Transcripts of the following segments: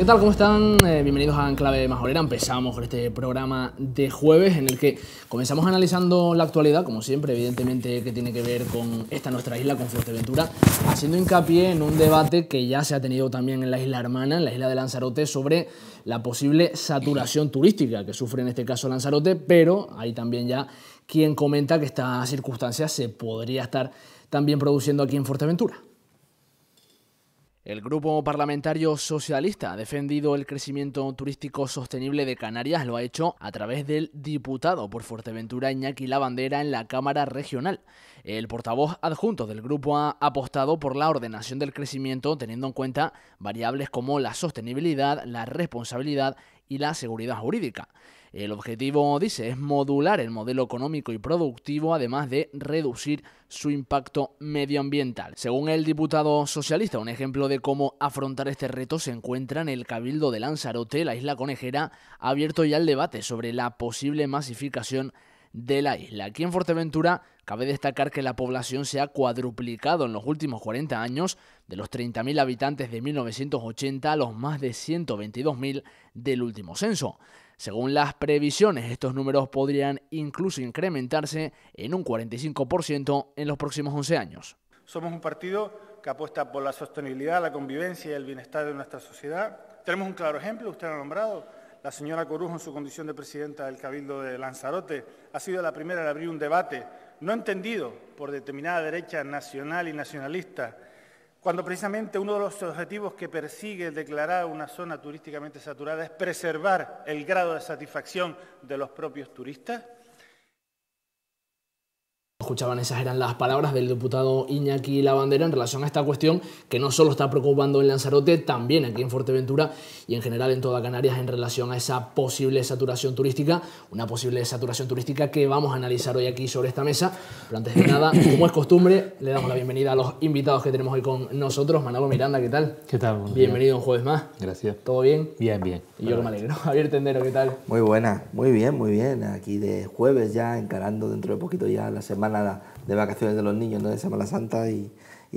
¿Qué tal? ¿Cómo están? Bienvenidos a Enclave Majorera. Empezamos con este programa de jueves en el que comenzamos analizando la actualidad, como siempre, evidentemente, que tiene que ver con esta nuestra isla, con Fuerteventura, haciendo hincapié en un debate que ya se ha tenido también en la isla hermana, en la isla de Lanzarote, sobre la posible saturación turística que sufre en este caso Lanzarote, pero hay también ya quien comenta que esta circunstancia se podría estar también produciendo aquí en Fuerteventura. El Grupo Parlamentario Socialista ha defendido el crecimiento turístico sostenible de Canarias. Lo ha hecho a través del diputado por Fuerteventura, Iñaki Lavandera, en la Cámara Regional. El portavoz adjunto del grupo ha apostado por la ordenación del crecimiento, teniendo en cuenta variables como la sostenibilidad, la responsabilidad y la seguridad jurídica. El objetivo, dice, es modular el modelo económico y productivo, además de reducir su impacto medioambiental. Según el diputado socialista, un ejemplo de cómo afrontar este reto se encuentra en el Cabildo de Lanzarote. La isla conejera ha abierto ya el debate sobre la posible masificación de la isla. Aquí en Fuerteventura cabe destacar que la población se ha cuadruplicado en los últimos 40 años, de los 30.000 habitantes de 1980 a los más de 122.000 del último censo. Según las previsiones, estos números podrían incluso incrementarse en un 45% en los próximos 11 años. Somos un partido que apuesta por la sostenibilidad, la convivencia y el bienestar de nuestra sociedad. Tenemos un claro ejemplo, usted lo ha nombrado. La señora Corujo, en su condición de presidenta del Cabildo de Lanzarote, ha sido la primera en abrir un debate no entendido por determinada derecha nacional y nacionalista, cuando precisamente uno de los objetivos que persigue el declarar una zona turísticamente saturada es preservar el grado de satisfacción de los propios turistas. Escuchaban, esas eran las palabras del diputado Iñaki Lavandera en relación a esta cuestión que no solo está preocupando en Lanzarote, también aquí en Fuerteventura y en general en toda Canarias en relación a esa posible saturación turística, una posible saturación turística que vamos a analizar hoy aquí sobre esta mesa. Pero antes de nada, como es costumbre, le damos la bienvenida a los invitados que tenemos hoy con nosotros. Manolo Miranda, ¿qué tal? ¿Qué tal? Bienvenido un jueves más. Gracias. ¿Todo bien? Bien, bien. Y yo que me alegro. Javier Tendero, ¿qué tal? Muy buena, muy bien. Aquí de jueves ya, encarando dentro de poquito ya la semana de vacaciones de los niños, ¿no? De Semana Santa y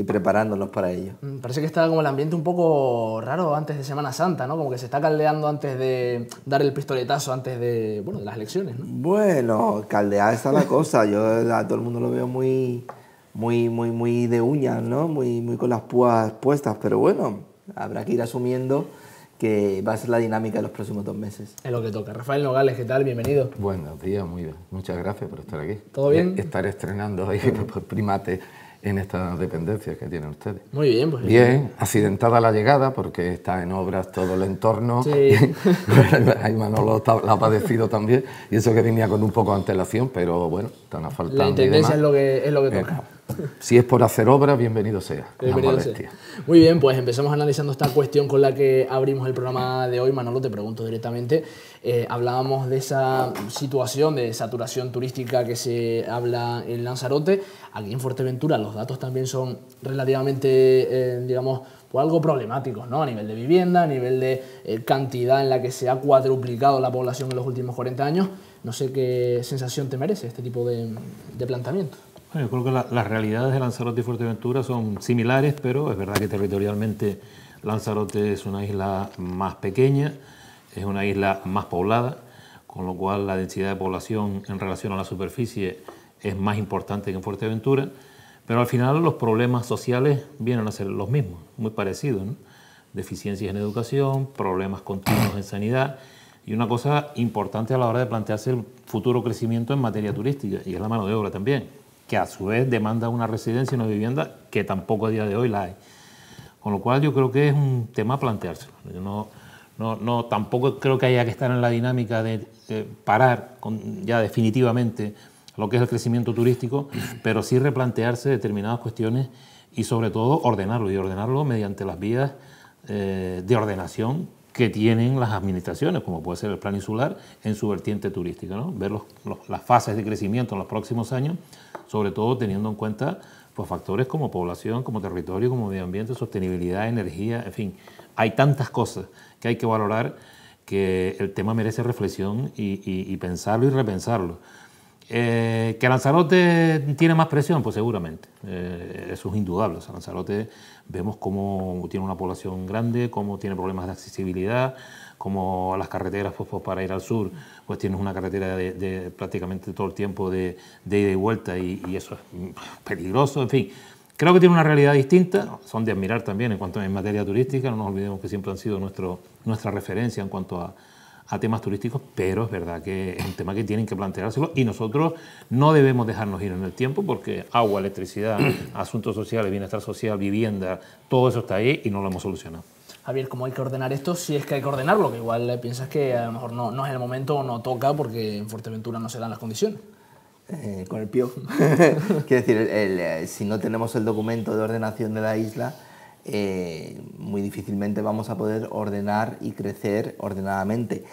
preparándonos para ello. Parece que está como el ambiente un poco raro antes de Semana Santa, ¿no? Como que se está caldeando antes de dar el pistoletazo, antes de, bueno, de las elecciones, ¿no? Bueno, caldeada está la cosa. Yo a todo el mundo lo veo muy de uñas, ¿no? Muy con las púas puestas, pero bueno, habrá que ir asumiendo que va a ser la dinámica de los próximos 2 meses. Es lo que toca. Rafael Nogales, ¿qué tal? Bienvenido. Buenos días, muy bien. Muchas gracias por estar aquí. ¿Todo bien? Estar estrenando ahí por primate en estas dependencias que tienen ustedes. Muy bien, pues. Bien, accidentada la llegada porque está en obras todo el entorno. Sí. Ahí Manolo la ha padecido también y eso que venía con un poco de antelación, pero bueno, están asfaltando. La intendencia es lo que toca. Si es por hacer obras, bienvenido sea. Bienvenido sea. Muy bien, pues empezamos analizando esta cuestión con la que abrimos el programa de hoy. Manolo, te pregunto directamente. Hablábamos de esa situación de saturación turística que se habla en Lanzarote. Aquí en Fuerteventura los datos también son relativamente, digamos, pues algo problemáticos, ¿no? A nivel de vivienda, a nivel de cantidad en la que se ha cuadruplicado la población en los últimos 40 años. No sé qué sensación te merece este tipo de planteamiento. Yo creo que las realidades de Lanzarote y Fuerteventura son similares, pero es verdad que territorialmente Lanzarote es una isla más pequeña, es una isla más poblada, con lo cual la densidad de población en relación a la superficie es más importante que en Fuerteventura, pero al final los problemas sociales vienen a ser los mismos, muy parecidos, ¿no? Deficiencias en educación, problemas continuos en sanidad y una cosa importante a la hora de plantearse el futuro crecimiento en materia turística, y es la mano de obra también, que a su vez demanda una residencia y una vivienda que tampoco a día de hoy la hay. Con lo cual yo creo que es un tema a plantearse. Yo tampoco creo que haya que estar en la dinámica de parar ya definitivamente lo que es el crecimiento turístico, pero sí replantearse determinadas cuestiones y sobre todo ordenarlo mediante las vías de ordenación que tienen las administraciones, como puede ser el plan insular en su vertiente turística, ¿no? Ver las fases de crecimiento en los próximos años, sobre todo teniendo en cuenta pues, factores como población, como territorio, como medio ambiente, sostenibilidad, energía, en fin. Hay tantas cosas que hay que valorar que el tema merece reflexión y pensarlo y repensarlo. ¿Que Lanzarote tiene más presión? Pues seguramente, eso es indudable. O sea, Lanzarote vemos cómo tiene una población grande, cómo tiene problemas de accesibilidad, cómo las carreteras pues para ir al sur pues tienes una carretera de prácticamente todo el tiempo de ida y vuelta y eso es peligroso, en fin. Creo que tiene una realidad distinta, son de admirar también en materia turística, no nos olvidemos que siempre han sido nuestra referencia en cuanto a temas turísticos, pero es verdad que es un tema que tienen que planteárselo y nosotros no debemos dejarnos ir en el tiempo porque agua, electricidad, asuntos sociales, bienestar social, vivienda, todo eso está ahí y no lo hemos solucionado. Javier, ¿cómo hay que ordenar esto? Si es que hay que ordenarlo, que igual piensas que a lo mejor no es el momento o no toca porque en Fuerteventura no se dan las condiciones. Con el PIOF. Quiero decir, si no tenemos el documento de ordenación de la isla, muy difícilmente vamos a poder ordenar y crecer ordenadamente.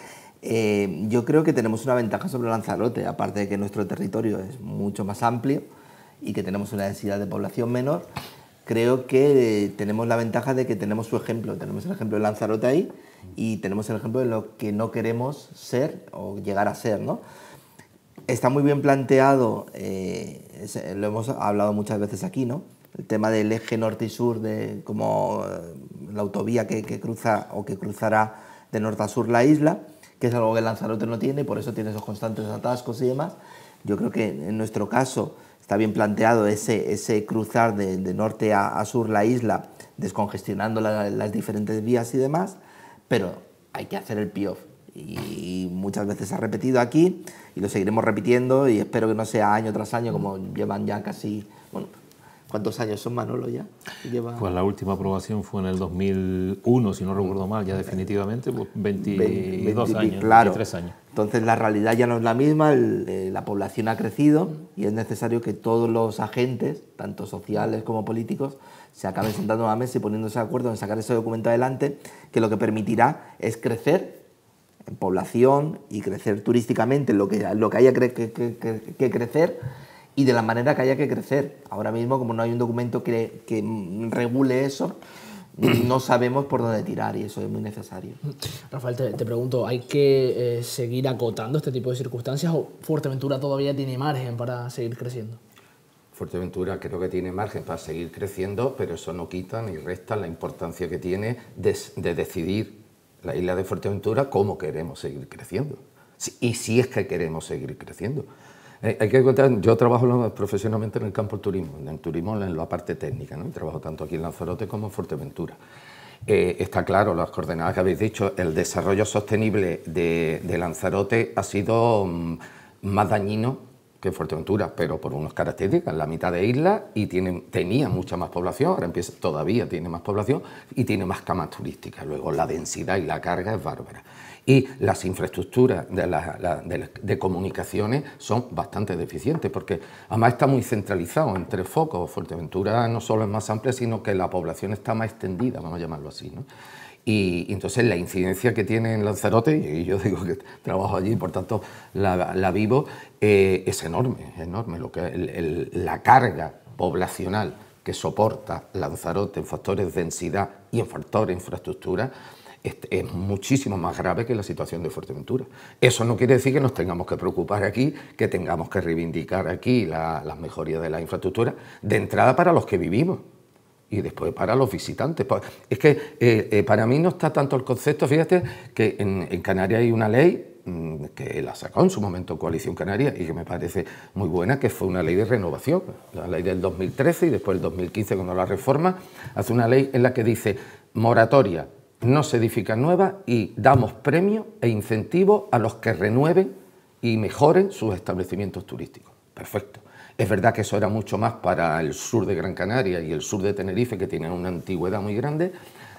Yo creo que tenemos una ventaja sobre Lanzarote, aparte de que nuestro territorio es mucho más amplio y que tenemos una densidad de población menor. Creo que tenemos la ventaja de que tenemos su ejemplo, tenemos el ejemplo de Lanzarote ahí y tenemos el ejemplo de lo que no queremos ser o llegar a ser, ¿no? Está muy bien planteado, lo hemos hablado muchas veces aquí, ¿no? El tema del eje norte y sur, de como la autovía que cruza o que cruzará de norte a sur la isla, que es algo que Lanzarote no tiene y por eso tiene esos constantes atascos y demás. Yo creo que en nuestro caso está bien planteado ese cruzar de norte a sur la isla, descongestionando las diferentes vías y demás, pero hay que hacer el PIOF. Y muchas veces se ha repetido aquí y lo seguiremos repitiendo y espero que no sea año tras año como llevan ya casi, bueno, ¿cuántos años son, Manolo, ya? Pues la última aprobación fue en el 2001, si no recuerdo mal, ya definitivamente, pues 22 años, claro. 23 años. Entonces la realidad ya no es la misma, la población ha crecido y es necesario que todos los agentes, tanto sociales como políticos, se acaben sentando a la mesa y poniéndose de acuerdo en sacar ese documento adelante, que lo que permitirá es crecer en población y crecer turísticamente lo que haya que crecer y de la manera que haya que crecer. Ahora mismo, como no hay un documento que regule eso, no sabemos por dónde tirar y eso es muy necesario. Rafael, te pregunto, ¿hay que seguir acotando este tipo de circunstancias o Fuerteventura todavía tiene margen para seguir creciendo? Fuerteventura creo que tiene margen para seguir creciendo, pero eso no quita ni resta la importancia que tiene de decidir la isla de Fuerteventura cómo queremos seguir creciendo y si es que queremos seguir creciendo. Hay que contar, yo trabajo profesionalmente en el campo del turismo, en la parte técnica, ¿no? Y trabajo tanto aquí en Lanzarote como en Fuerteventura. Está claro, las coordenadas que habéis dicho, el desarrollo sostenible de Lanzarote ha sido más dañino que Fuerteventura, pero por unas características, la mitad de isla y tenía mucha más población, ahora todavía tiene más población y tiene más camas turísticas. Luego la densidad y la carga es bárbara. Y las infraestructuras de comunicaciones son bastante deficientes, porque además está muy centralizado en 3 focos. Fuerteventura no solo es más amplia, sino que la población está más extendida, vamos a llamarlo así, ¿no? Y entonces la incidencia que tiene en Lanzarote, y yo digo que trabajo allí, por tanto la vivo, es enorme, la carga poblacional que soporta Lanzarote en factores de densidad y en factores de infraestructura es muchísimo más grave que la situación de Fuerteventura. Eso no quiere decir que nos tengamos que preocupar aquí, que tengamos que reivindicar aquí las mejorías de la infraestructura, de entrada para los que vivimos y después para los visitantes. Es que para mí no está tanto el concepto, fíjate que en Canarias hay una ley que la sacó en su momento Coalición Canaria y que me parece muy buena, que fue una ley de renovación, la ley del 2013 y después el 2015 cuando la reforma, hace una ley en la que dice moratoria, no se edifican nuevas y damos premios e incentivos a los que renueven y mejoren sus establecimientos turísticos. Perfecto. Es verdad que eso era mucho más para el sur de Gran Canaria y el sur de Tenerife, que tienen una antigüedad muy grande,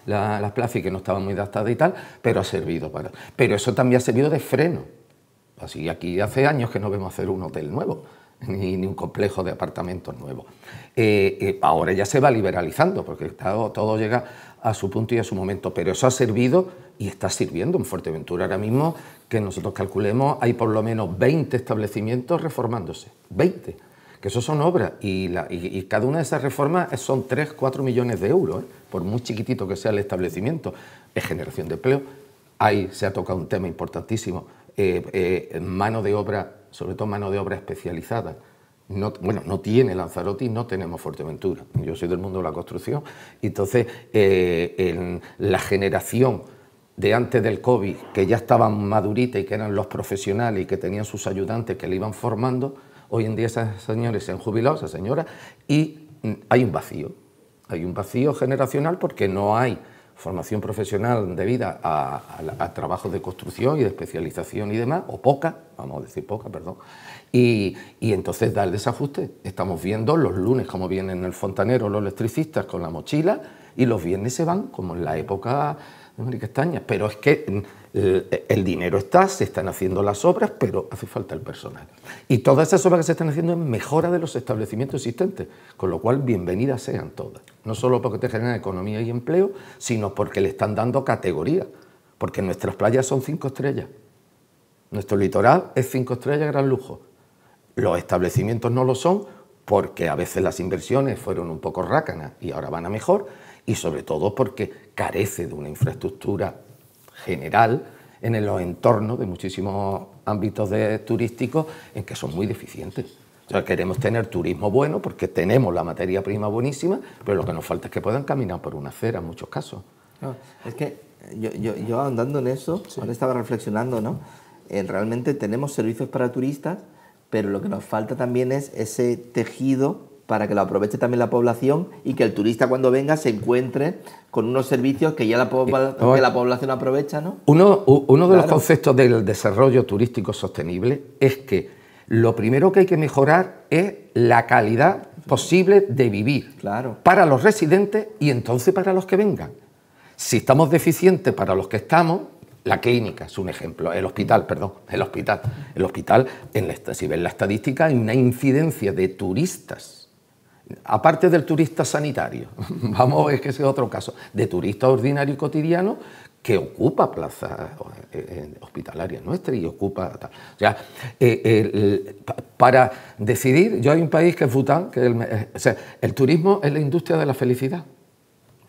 las plazas y que no estaban muy adaptadas y tal, pero ha servido para... Pero eso también ha servido de freno. Así aquí hace años que no vemos hacer un hotel nuevo, ni un complejo de apartamentos nuevo. Ahora ya se va liberalizando, porque todo llega a su punto y a su momento, pero eso ha servido y está sirviendo en Fuerteventura ahora mismo, que nosotros calculemos, hay por lo menos 20 establecimientos reformándose, 20, que eso son obras, y cada una de esas reformas son 3-4 millones de euros, por muy chiquitito que sea el establecimiento, es generación de empleo. Ahí se ha tocado un tema importantísimo, mano de obra sobre todo mano de obra especializada. No tiene Lanzarote y no tenemos Fuerteventura. Yo soy del mundo de la construcción, y entonces en la generación de antes del COVID, que ya estaban maduritas y que eran los profesionales y que tenían sus ayudantes que le iban formando, hoy en día esos señores se han jubilado, esas señoras, y hay un vacío generacional porque no hay formación profesional debida a trabajos de construcción y de especialización y demás, o poca, vamos a decir poca, perdón, y entonces da el desajuste. Estamos viendo los lunes como vienen el fontanero, los electricistas con la mochila, y los viernes se van como en la época de María Castaña, pero es que el dinero está, se están haciendo las obras, pero hace falta el personal. Y todas esas obras que se están haciendo es mejora de los establecimientos existentes, con lo cual bienvenidas sean todas. No solo porque te generan economía y empleo, sino porque le están dando categoría, porque nuestras playas son 5 estrellas, nuestro litoral es 5 estrellas, gran lujo. Los establecimientos no lo son porque a veces las inversiones fueron un poco rácanas y ahora van a mejor, y sobre todo porque carece de una infraestructura general en los entornos de muchísimos ámbitos turísticos en que son muy deficientes. O sea, queremos tener turismo bueno porque tenemos la materia prima buenísima, pero lo que nos falta es que puedan caminar por una acera en muchos casos. No, es que yo andando en eso, ahora estaba reflexionando, ¿no? Realmente tenemos servicios para turistas, pero lo que nos falta también es ese tejido para que lo aproveche también la población y que el turista cuando venga se encuentre con unos servicios que ya la población aprovecha, ¿no? Uno de los conceptos del desarrollo turístico sostenible es que lo primero que hay que mejorar es la calidad posible de vivir para los residentes y entonces para los que vengan. Si estamos deficientes para los que estamos, la clínica es un ejemplo, el hospital, si ves la estadística, hay una incidencia de turistas, aparte del turista sanitario, vamos, es que ese es otro caso, de turista ordinario y cotidiano que ocupa plazas hospitalarias nuestras y ocupa tal. O sea, para decidir, yo hay un país que es Bután, que el turismo es la industria de la felicidad.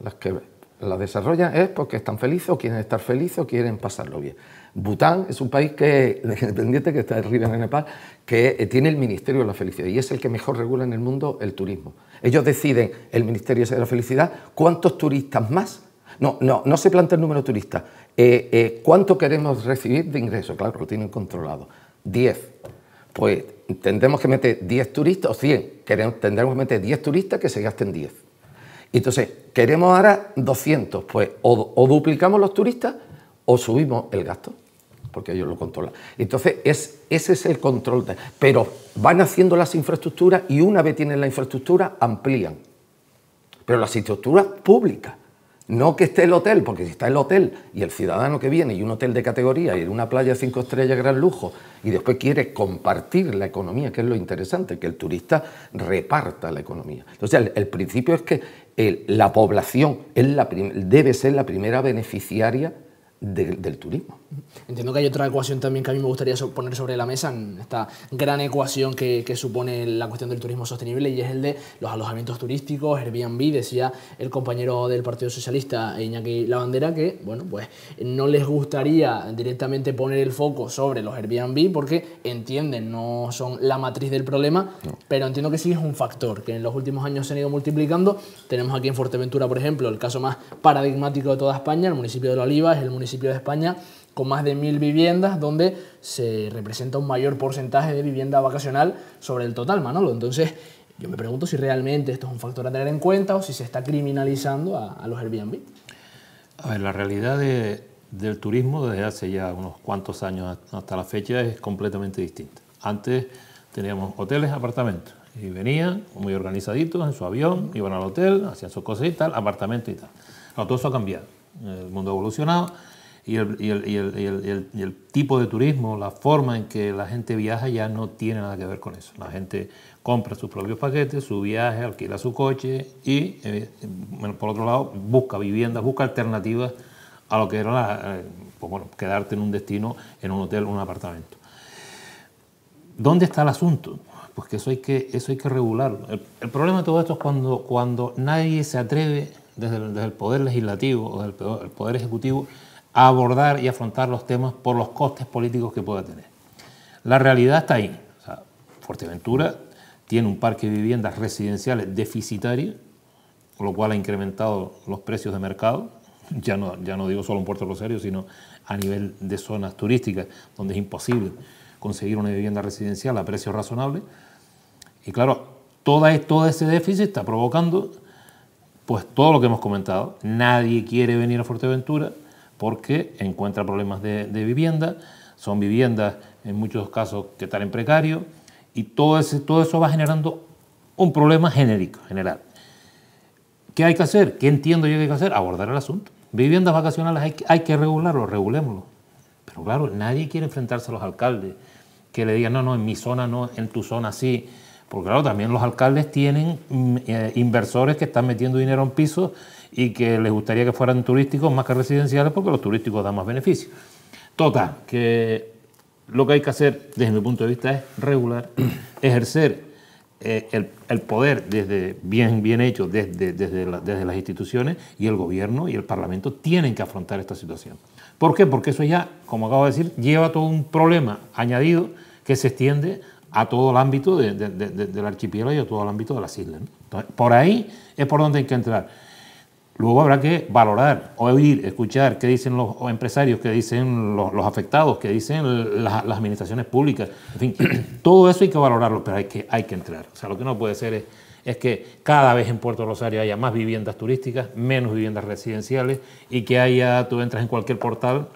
Las que la desarrollan es porque están felices o quieren estar felices o quieren pasarlo bien. Bután es un país independiente que está arriba en Nepal, que tiene el Ministerio de la Felicidad y es el que mejor regula en el mundo el turismo. Ellos deciden, el Ministerio de la Felicidad, cuántos turistas más. No se plantea el número de turistas. ¿Cuánto queremos recibir de ingresos? Claro, lo tienen controlado. 10. Pues tendremos que meter 10 turistas, o 100. Tendremos que meter 10 turistas que se gasten 10. Entonces, queremos ahora 200. Pues o duplicamos los turistas o subimos el gasto, porque ellos lo controlan. Entonces, ese es el control. Pero van haciendo las infraestructuras y una vez tienen la infraestructura, amplían. Pero las infraestructuras públicas. No que esté el hotel, porque si está el hotel y el ciudadano que viene y un hotel de categoría y en una playa de 5 estrellas gran lujo y después quiere compartir la economía, que es lo interesante, que el turista reparta la economía. Entonces el principio es que la población debe ser la primera beneficiaria del turismo. Entiendo que hay otra ecuación también que a mí me gustaría poner sobre la mesa en esta gran ecuación que supone la cuestión del turismo sostenible, y es el de los alojamientos turísticos, Airbnb. Decía el compañero del Partido Socialista, Iñaki Lavandera, que bueno, pues no les gustaría directamente poner el foco sobre los Airbnb porque entienden, no son la matriz del problema, pero entiendo que sí es un factor que en los últimos años se han ido multiplicando. Tenemos aquí en Fuerteventura, por ejemplo, el caso más paradigmático de toda España, el municipio de La Oliva, es el municipio de España con más de 1000 viviendas, donde se representa un mayor porcentaje de vivienda vacacional sobre el total, Manolo. Entonces, yo me pregunto si realmente esto es un factor a tener en cuenta o si se está criminalizando a los Airbnb. A ver, la realidad del turismo desde hace ya unos cuantos años hasta la fecha es completamente distinta. Antes teníamos hoteles, apartamentos, y venían muy organizaditos en su avión, iban al hotel, hacían sus cosas y tal, apartamento y tal. No, todo eso ha cambiado, el mundo ha evolucionado. Y el tipo de turismo, la forma en que la gente viaja ya no tiene nada que ver con eso. La gente compra sus propios paquetes, su viaje, alquila su coche y, por otro lado, busca viviendas, busca alternativas a lo que era quedarte en un destino, en un hotel o un apartamento. ¿Dónde está el asunto? Pues que eso hay que regularlo. El problema de todo esto es cuando nadie se atreve, desde el Poder Legislativo o desde el Poder Ejecutivo, a abordar y afrontar los temas por los costes políticos que pueda tener. La realidad está ahí. O sea, Fuerteventura tiene un parque de viviendas residenciales deficitario, con lo cual ha incrementado los precios de mercado. Ya no digo solo en Puerto Rosario, sino a nivel de zonas turísticas, donde es imposible conseguir una vivienda residencial a precios razonables. Y claro, todo ese déficit está provocando pues todo lo que hemos comentado. Nadie quiere venir a Fuerteventura porque encuentra problemas de vivienda. Son viviendas, en muchos casos, que están en precario. Y todo eso va generando un problema genérico, general. ¿Qué hay que hacer? ¿Qué entiendo yo que hay que hacer? Abordar el asunto. Viviendas vacacionales hay que regularlo, regulémoslo. Pero claro, nadie quiere enfrentarse a los alcaldes que le digan, no, en mi zona no, en tu zona sí. Porque claro, también los alcaldes tienen inversores que están metiendo dinero en pisos y que les gustaría que fueran turísticos más que residenciales porque los turísticos dan más beneficios. Total, que lo que hay que hacer desde mi punto de vista es regular, ejercer el poder desde bien hecho desde las instituciones, y el gobierno y el Parlamento tienen que afrontar esta situación. ¿Por qué? Porque eso ya, como acabo de decir, lleva todo un problema añadido que se extiende a todo el ámbito del archipiélago y a todo el ámbito de las islas, ¿no? Entonces, por ahí es por donde hay que entrar. Luego habrá que valorar, oír, escuchar qué dicen los empresarios, qué dicen los afectados, qué dicen las administraciones públicas. En fin, todo eso hay que valorarlo, pero hay que entrar. O sea, lo que no puede ser es que cada vez en Puerto Rosario haya más viviendas turísticas, menos viviendas residenciales, y que tú entras en cualquier portal,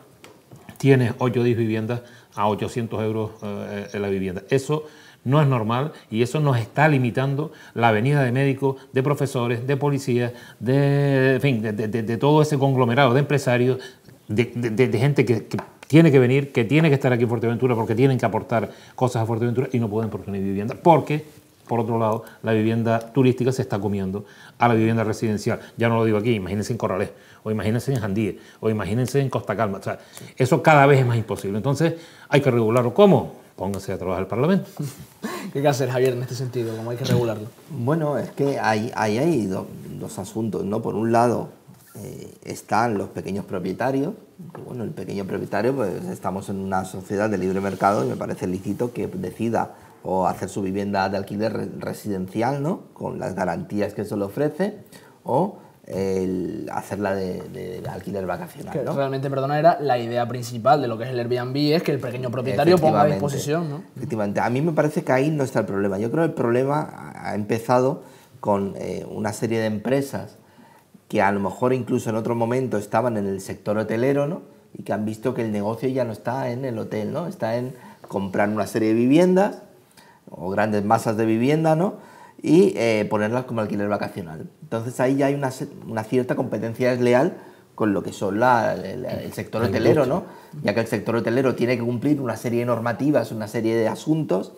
tienes 8 o 10 viviendas a 800 euros en la vivienda. Eso no es normal, y eso nos está limitando la venida de médicos, de profesores, de policías, de todo ese conglomerado de empresarios, de gente que tiene que venir, que tiene que estar aquí en Fuerteventura porque tienen que aportar cosas a Fuerteventura y no pueden porque no hay vivienda. Porque, por otro lado, la vivienda turística se está comiendo a la vivienda residencial. Ya no lo digo aquí, imagínense en Corrales, o imagínense en Jandíe, o imagínense en Costa Calma. O sea, eso cada vez es más imposible. Entonces, hay que regularlo. ¿Cómo? Pónganse a trabajar el Parlamento. ¿Qué hay que hacer, Javier, en este sentido? ¿Cómo hay que regularlo? Bueno, es que hay dos asuntos, ¿no? Por un lado, están los pequeños propietarios. Bueno, el pequeño propietario, pues estamos en una sociedad de libre mercado y me parece lícito que decida o hacer su vivienda de alquiler residencial, ¿no? Con las garantías que eso le ofrece, o hacerla de alquiler vacacional, Que ¿no? realmente, perdona, era la idea principal de lo que es el Airbnb, es que el pequeño propietario ponga a disposición, ¿no? Efectivamente. A mí me parece que ahí no está el problema. Yo creo que el problema ha empezado con una serie de empresas que a lo mejor incluso en otro momento estaban en el sector hotelero, ¿no? Y que han visto que el negocio ya no está en el hotel, ¿no? Está en comprar una serie de viviendas o grandes masas de vivienda, ¿no? Y ponerlas como alquiler vacacional. Entonces ahí ya hay una cierta competencia desleal con lo que son el sector hotelero, ¿no? Ya que el sector hotelero tiene que cumplir una serie de normativas, una serie de asuntos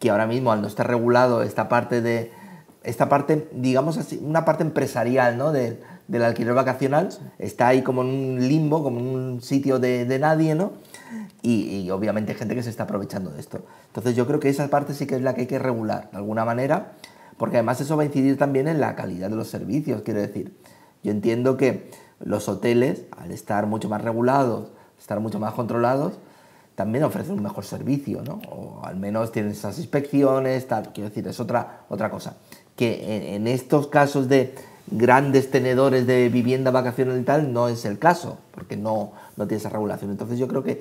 que ahora mismo, al no estar regulado esta parte, digamos así, una parte empresarial, ¿no? del alquiler vacacional, está ahí como en un limbo, como en un sitio de nadie, ¿no? Y obviamente hay gente que se está aprovechando de esto. Entonces yo creo que esa parte sí que es la que hay que regular de alguna manera, porque además eso va a incidir también en la calidad de los servicios. Quiero decir, yo entiendo que los hoteles, al estar mucho más regulados, estar mucho más controlados, también ofrecen un mejor servicio, ¿no? O al menos tienen esas inspecciones, tal. Quiero decir, es otra cosa. Que en estos casos de grandes tenedores de vivienda vacacional y tal, no es el caso, porque no tiene esa regulación. Entonces yo creo que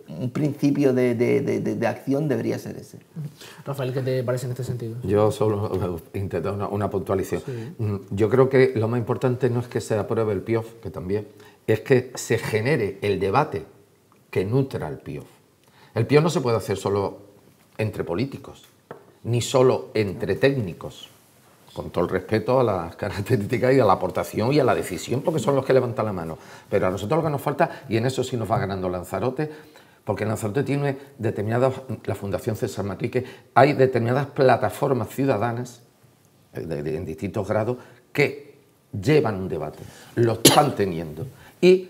un principio de acción debería ser ese. Rafael, ¿qué te parece en este sentido? Yo solo intento una puntualización. Sí. Yo creo que lo más importante no es que se apruebe el PIOF, que también, es que se genere el debate que nutra el PIOF. El PIOF no se puede hacer solo entre políticos, ni solo entre técnicos, con todo el respeto a las características y a la aportación y a la decisión, porque son los que levantan la mano. Pero a nosotros lo que nos falta, y en eso sí nos va ganando Lanzarote, porque Lanzarote tiene determinadas, la Fundación César Manrique, hay determinadas plataformas ciudadanas en distintos grados que llevan un debate, lo están teniendo. Y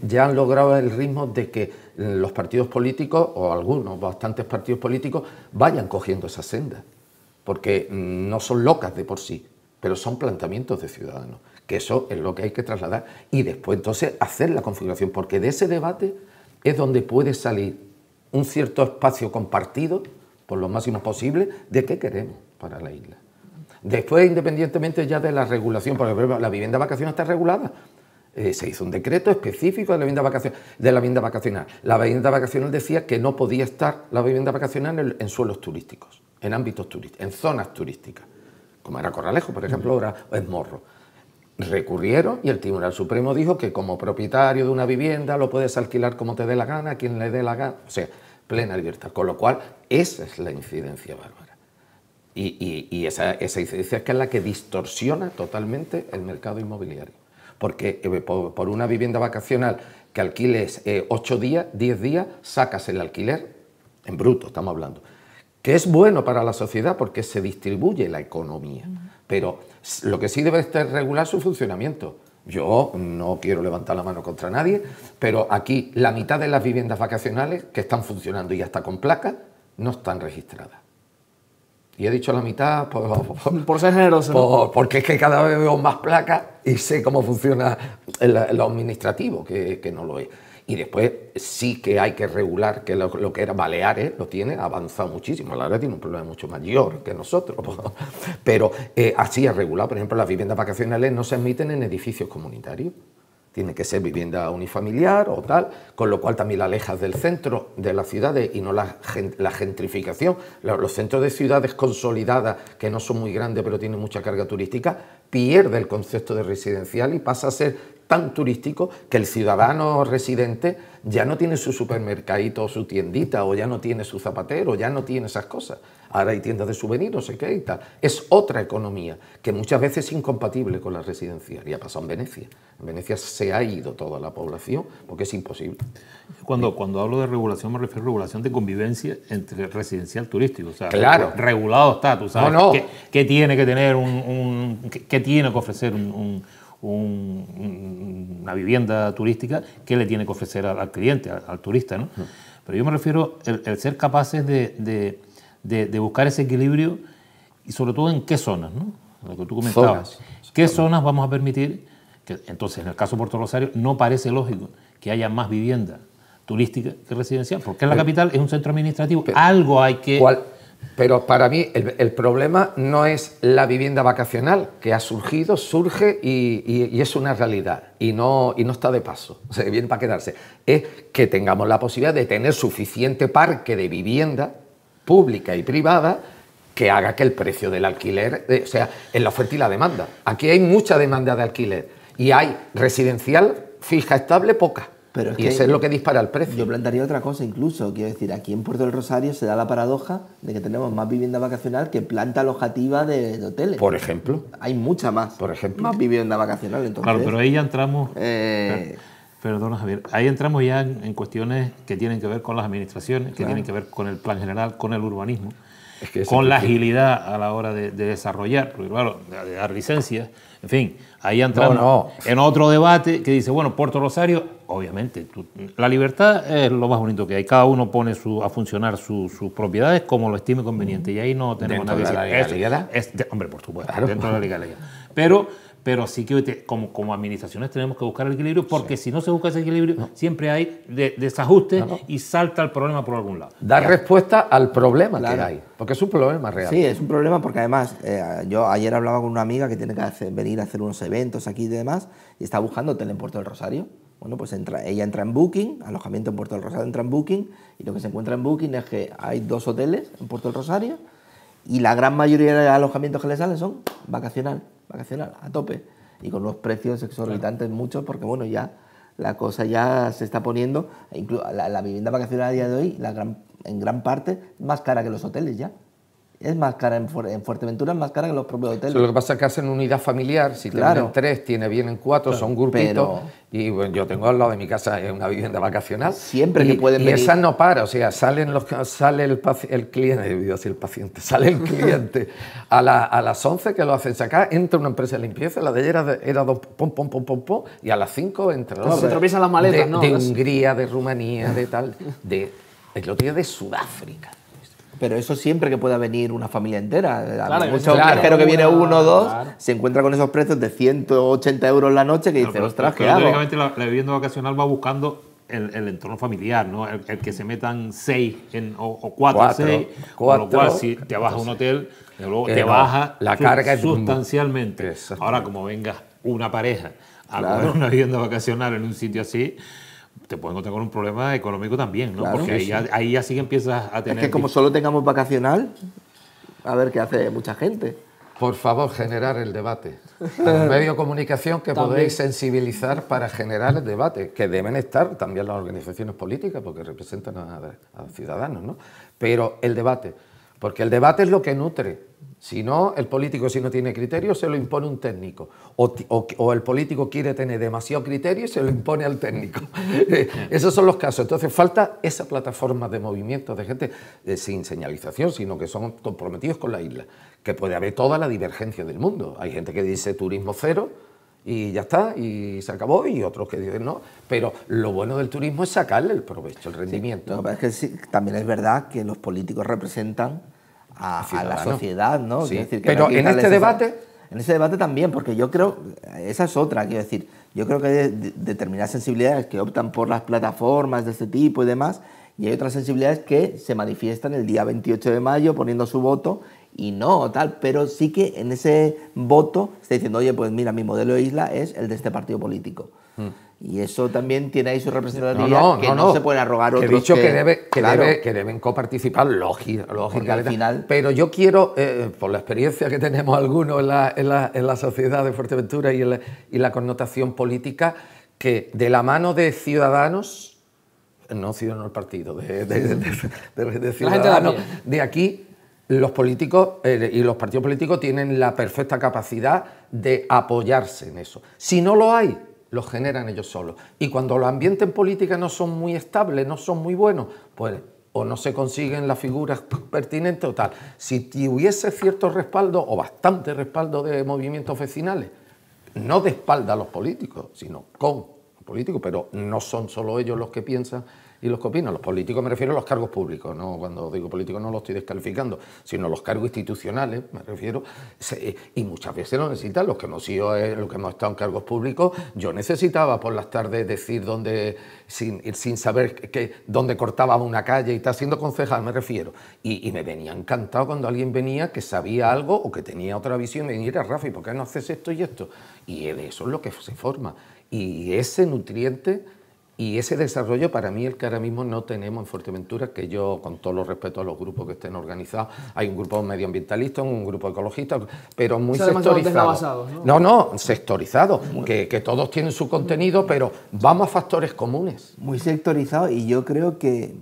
ya han logrado el ritmo de que los partidos políticos, o algunos, bastantes partidos políticos, vayan cogiendo esa senda. Porque no son locas de por sí, pero son planteamientos de ciudadanos, que eso es lo que hay que trasladar y después entonces hacer la configuración, porque de ese debate es donde puede salir un cierto espacio compartido, por lo máximo posible, de qué queremos para la isla. Después, independientemente ya de la regulación, por ejemplo, la vivienda vacacional está regulada. Se hizo un decreto específico de la vivienda vacacional. La vivienda vacacional decía que no podía estar la vivienda vacacional en suelos turísticos, en ámbitos turísticos, en zonas turísticas, como era Corralejo, por ejemplo, ahora es Morro. Recurrieron y el Tribunal Supremo dijo que como propietario de una vivienda lo puedes alquilar como te dé la gana, a quien le dé la gana, o sea, plena libertad. Con lo cual, esa es la incidencia bárbara. Y esa incidencia es que es la que distorsiona totalmente el mercado inmobiliario. Porque por una vivienda vacacional que alquiles 8 días, 10 días, sacas el alquiler, en bruto estamos hablando, que es bueno para la sociedad porque se distribuye la economía, pero lo que sí debe es regular su funcionamiento. Yo no quiero levantar la mano contra nadie, pero aquí la mitad de las viviendas vacacionales que están funcionando y hasta con placas no están registradas. Y he dicho la mitad por ser generoso, ¿no? Porque es que cada vez veo más placas y sé cómo funciona lo administrativo, que no lo es. Y después sí que hay que regular, que lo que era Baleares lo tiene, ha avanzado muchísimo. La verdad tiene un problema mucho mayor que nosotros. Pero así es regulado. Por ejemplo, las viviendas vacacionales no se admiten en edificios comunitarios. Tiene que ser vivienda unifamiliar o tal, con lo cual también la alejas del centro de las ciudades y no la gentrificación. Los centros de ciudades consolidadas, que no son muy grandes pero tienen mucha carga turística, pierde el concepto de residencial y pasa a ser tan turístico que el ciudadano residente ya no tiene su supermercadito o su tiendita, o ya no tiene su zapatero, ya no tiene esas cosas. Ahora hay tiendas de souvenirs, no sé qué y tal. Es otra economía que muchas veces es incompatible con la residencial. Y ha pasado en Venecia. En Venecia se ha ido toda la población porque es imposible. Cuando hablo de regulación me refiero a regulación de convivencia entre residencial turístico. O sea, claro. Regulado está, tú sabes. No. ¿Qué tiene que tener qué tiene que ofrecer una vivienda turística? ¿Qué le tiene que ofrecer al cliente, al turista, ¿no? Pero yo me refiero el ser capaces de buscar ese equilibrio y sobre todo en qué zonas, ¿no? Lo que tú comentabas. ¿Qué zonas vamos a permitir? Que, entonces, en el caso de Puerto Rosario, no parece lógico que haya más vivienda turística que residencial, porque en la capital es un centro administrativo, algo hay que... Pero para mí el problema no es la vivienda vacacional, que ha surgido, surge y es una realidad y no está de paso, o sea, viene para quedarse. Es que tengamos la posibilidad de tener suficiente parque de vivienda pública y privada que haga que el precio del alquiler, o sea, en la oferta y la demanda. Aquí hay mucha demanda de alquiler y hay residencial fija, estable, poca. Pero es y que eso es lo que dispara el precio. Yo plantearía otra cosa incluso, quiero decir, aquí en Puerto del Rosario se da la paradoja de que tenemos más vivienda vacacional que planta alojativa de hoteles. Por ejemplo. Hay mucha más. Por ejemplo. Más vivienda vacacional, entonces. Claro, pero ahí ya entramos... Perdona, Javier. Ahí entramos ya en cuestiones que tienen que ver con las administraciones, que tienen que ver con el plan general, con el urbanismo, con la agilidad a la hora de desarrollar, porque claro, de dar licencias, en fin, ahí entramos en otro debate que dice, bueno, Puerto Rosario, obviamente, la libertad es lo más bonito que hay, cada uno pone a funcionar sus propiedades como lo estime conveniente, y ahí no tenemos nada que decir. ¿Dentro de la legalidad? Hombre, por supuesto, claro. Dentro de la legalidad. Pero sí que como administraciones tenemos que buscar el equilibrio, porque si no se busca ese equilibrio, siempre hay desajustes y salta el problema por algún lado. Dar respuesta al problema que hay, porque es un problema real. Sí, es un problema porque además, yo ayer hablaba con una amiga que tiene que venir a hacer unos eventos aquí y demás, y está buscando hotel en Puerto del Rosario. Bueno, pues ella entra en Booking, alojamiento en Puerto del Rosario entra en Booking, y lo que se encuentra en Booking es que hay 2 hoteles en Puerto del Rosario, y la gran mayoría de alojamientos que le salen son vacacional, a tope, y con unos precios exorbitantes muchos, porque bueno, ya la cosa ya se está poniendo, la vivienda vacacional a día de hoy, en gran parte, más cara que los hoteles ya. Es más cara en Fuerteventura, es más cara que los propios hoteles. Lo que pasa es que hacen unidad familiar, si tienen 3, vienen 4, son grupitos. Y bueno, yo tengo al lado de mi casa una vivienda vacacional. Siempre que pueden venir. Y esa no para, o sea, sale el cliente, sale el cliente a las 11 que lo hacen sacar, entra una empresa de limpieza, la de ayer era pom, y a las 5 entra. Se tropiezan las maletas, ¿no? De Hungría, de Rumanía, de tal, el otro día de Sudáfrica. Pero eso siempre que pueda venir una familia entera. Claro, muchos viajeros que viene 1 o 2 se encuentra con esos precios de 180 euros la noche que dice, ostras, ¿qué hago? Lógicamente la vivienda vacacional va buscando el entorno familiar, ¿no? El que se metan 6 o 4 o 6, con lo cual si te vas a un hotel, luego te baja la carga sustancialmente. Ahora, como venga una pareja a coger una vivienda vacacional en un sitio así, te pueden encontrar con un problema económico también, ¿no? Claro, porque ahí ya sí que empiezas a tener... Es que como solo tengamos vacacional, a ver qué hace mucha gente. Por favor, generar el debate. Los medios de comunicación que podéis sensibilizar para generar el debate, que deben estar también las organizaciones políticas, porque representan a ciudadanos, ¿no? Pero el debate, porque el debate es lo que nutre. Si no, el político, si no tiene criterio, se lo impone un técnico. O el político quiere tener demasiado criterio y se lo impone al técnico. Esos son los casos. Entonces falta esa plataforma de movimientos de gente sin señalización, sino que son comprometidos con la isla. Que puede haber toda la divergencia del mundo. Hay gente que dice turismo cero y ya está, y se acabó, y otros que dicen no. Pero lo bueno del turismo es sacarle el provecho, el rendimiento. Sí, no, es que sí, también es verdad que los políticos representan a la sociedad, ¿no? Sí. Decir, que pero en este debate... En ese debate también, porque yo creo, esa es otra, quiero decir, yo creo que hay determinadas sensibilidades que optan por las plataformas de este tipo y demás, y hay otras sensibilidades que se manifiestan el día 28 de mayo poniendo su voto y no, tal, pero sí que en ese voto está diciendo, oye, pues mira, mi modelo de isla es el de este partido político. Y eso también tiene ahí su representatividad, que no se pueden arrogar otros. He dicho que deben coparticipar, lógicamente. Al final... Pero yo quiero, por la experiencia que tenemos algunos en la sociedad de Fuerteventura y la connotación política, que de la mano de Ciudadanos, no Ciudadanos el partido, de Ciudadanos de aquí, los políticos y los partidos políticos tienen la perfecta capacidad de apoyarse en eso. Si no lo hay, los generan ellos solos. Y cuando los ambientes en política no son muy estables, no son muy buenos, pues o no se consiguen las figuras pertinentes o tal. Si hubiese cierto respaldo o bastante respaldo de movimientos vecinales, no de espalda a los políticos, sino con los políticos, pero no son solo ellos los que piensan y los que opinan. Los políticos me refiero a los cargos públicos, ¿no? Cuando digo políticos no lo estoy descalificando, sino los cargos institucionales, me refiero, y muchas veces lo necesitan. Los que hemos estado en cargos públicos, yo necesitaba por las tardes decir dónde, sin saber dónde cortaba una calle y tal, siendo concejal me refiero, y me venía encantado cuando alguien venía que sabía algo o que tenía otra visión y mira, Rafi, ¿por qué no haces esto y esto? Y de eso es lo que se forma, y ese nutriente y ese desarrollo para mí el que ahora mismo no tenemos en Fuerteventura, que yo, con todo los respeto a los grupos que estén organizados, hay un grupo medioambientalista, un grupo ecologista, pero muy sectorizado. No, sectorizado, que todos tienen su contenido, pero vamos a factores comunes. Muy sectorizado, y yo creo que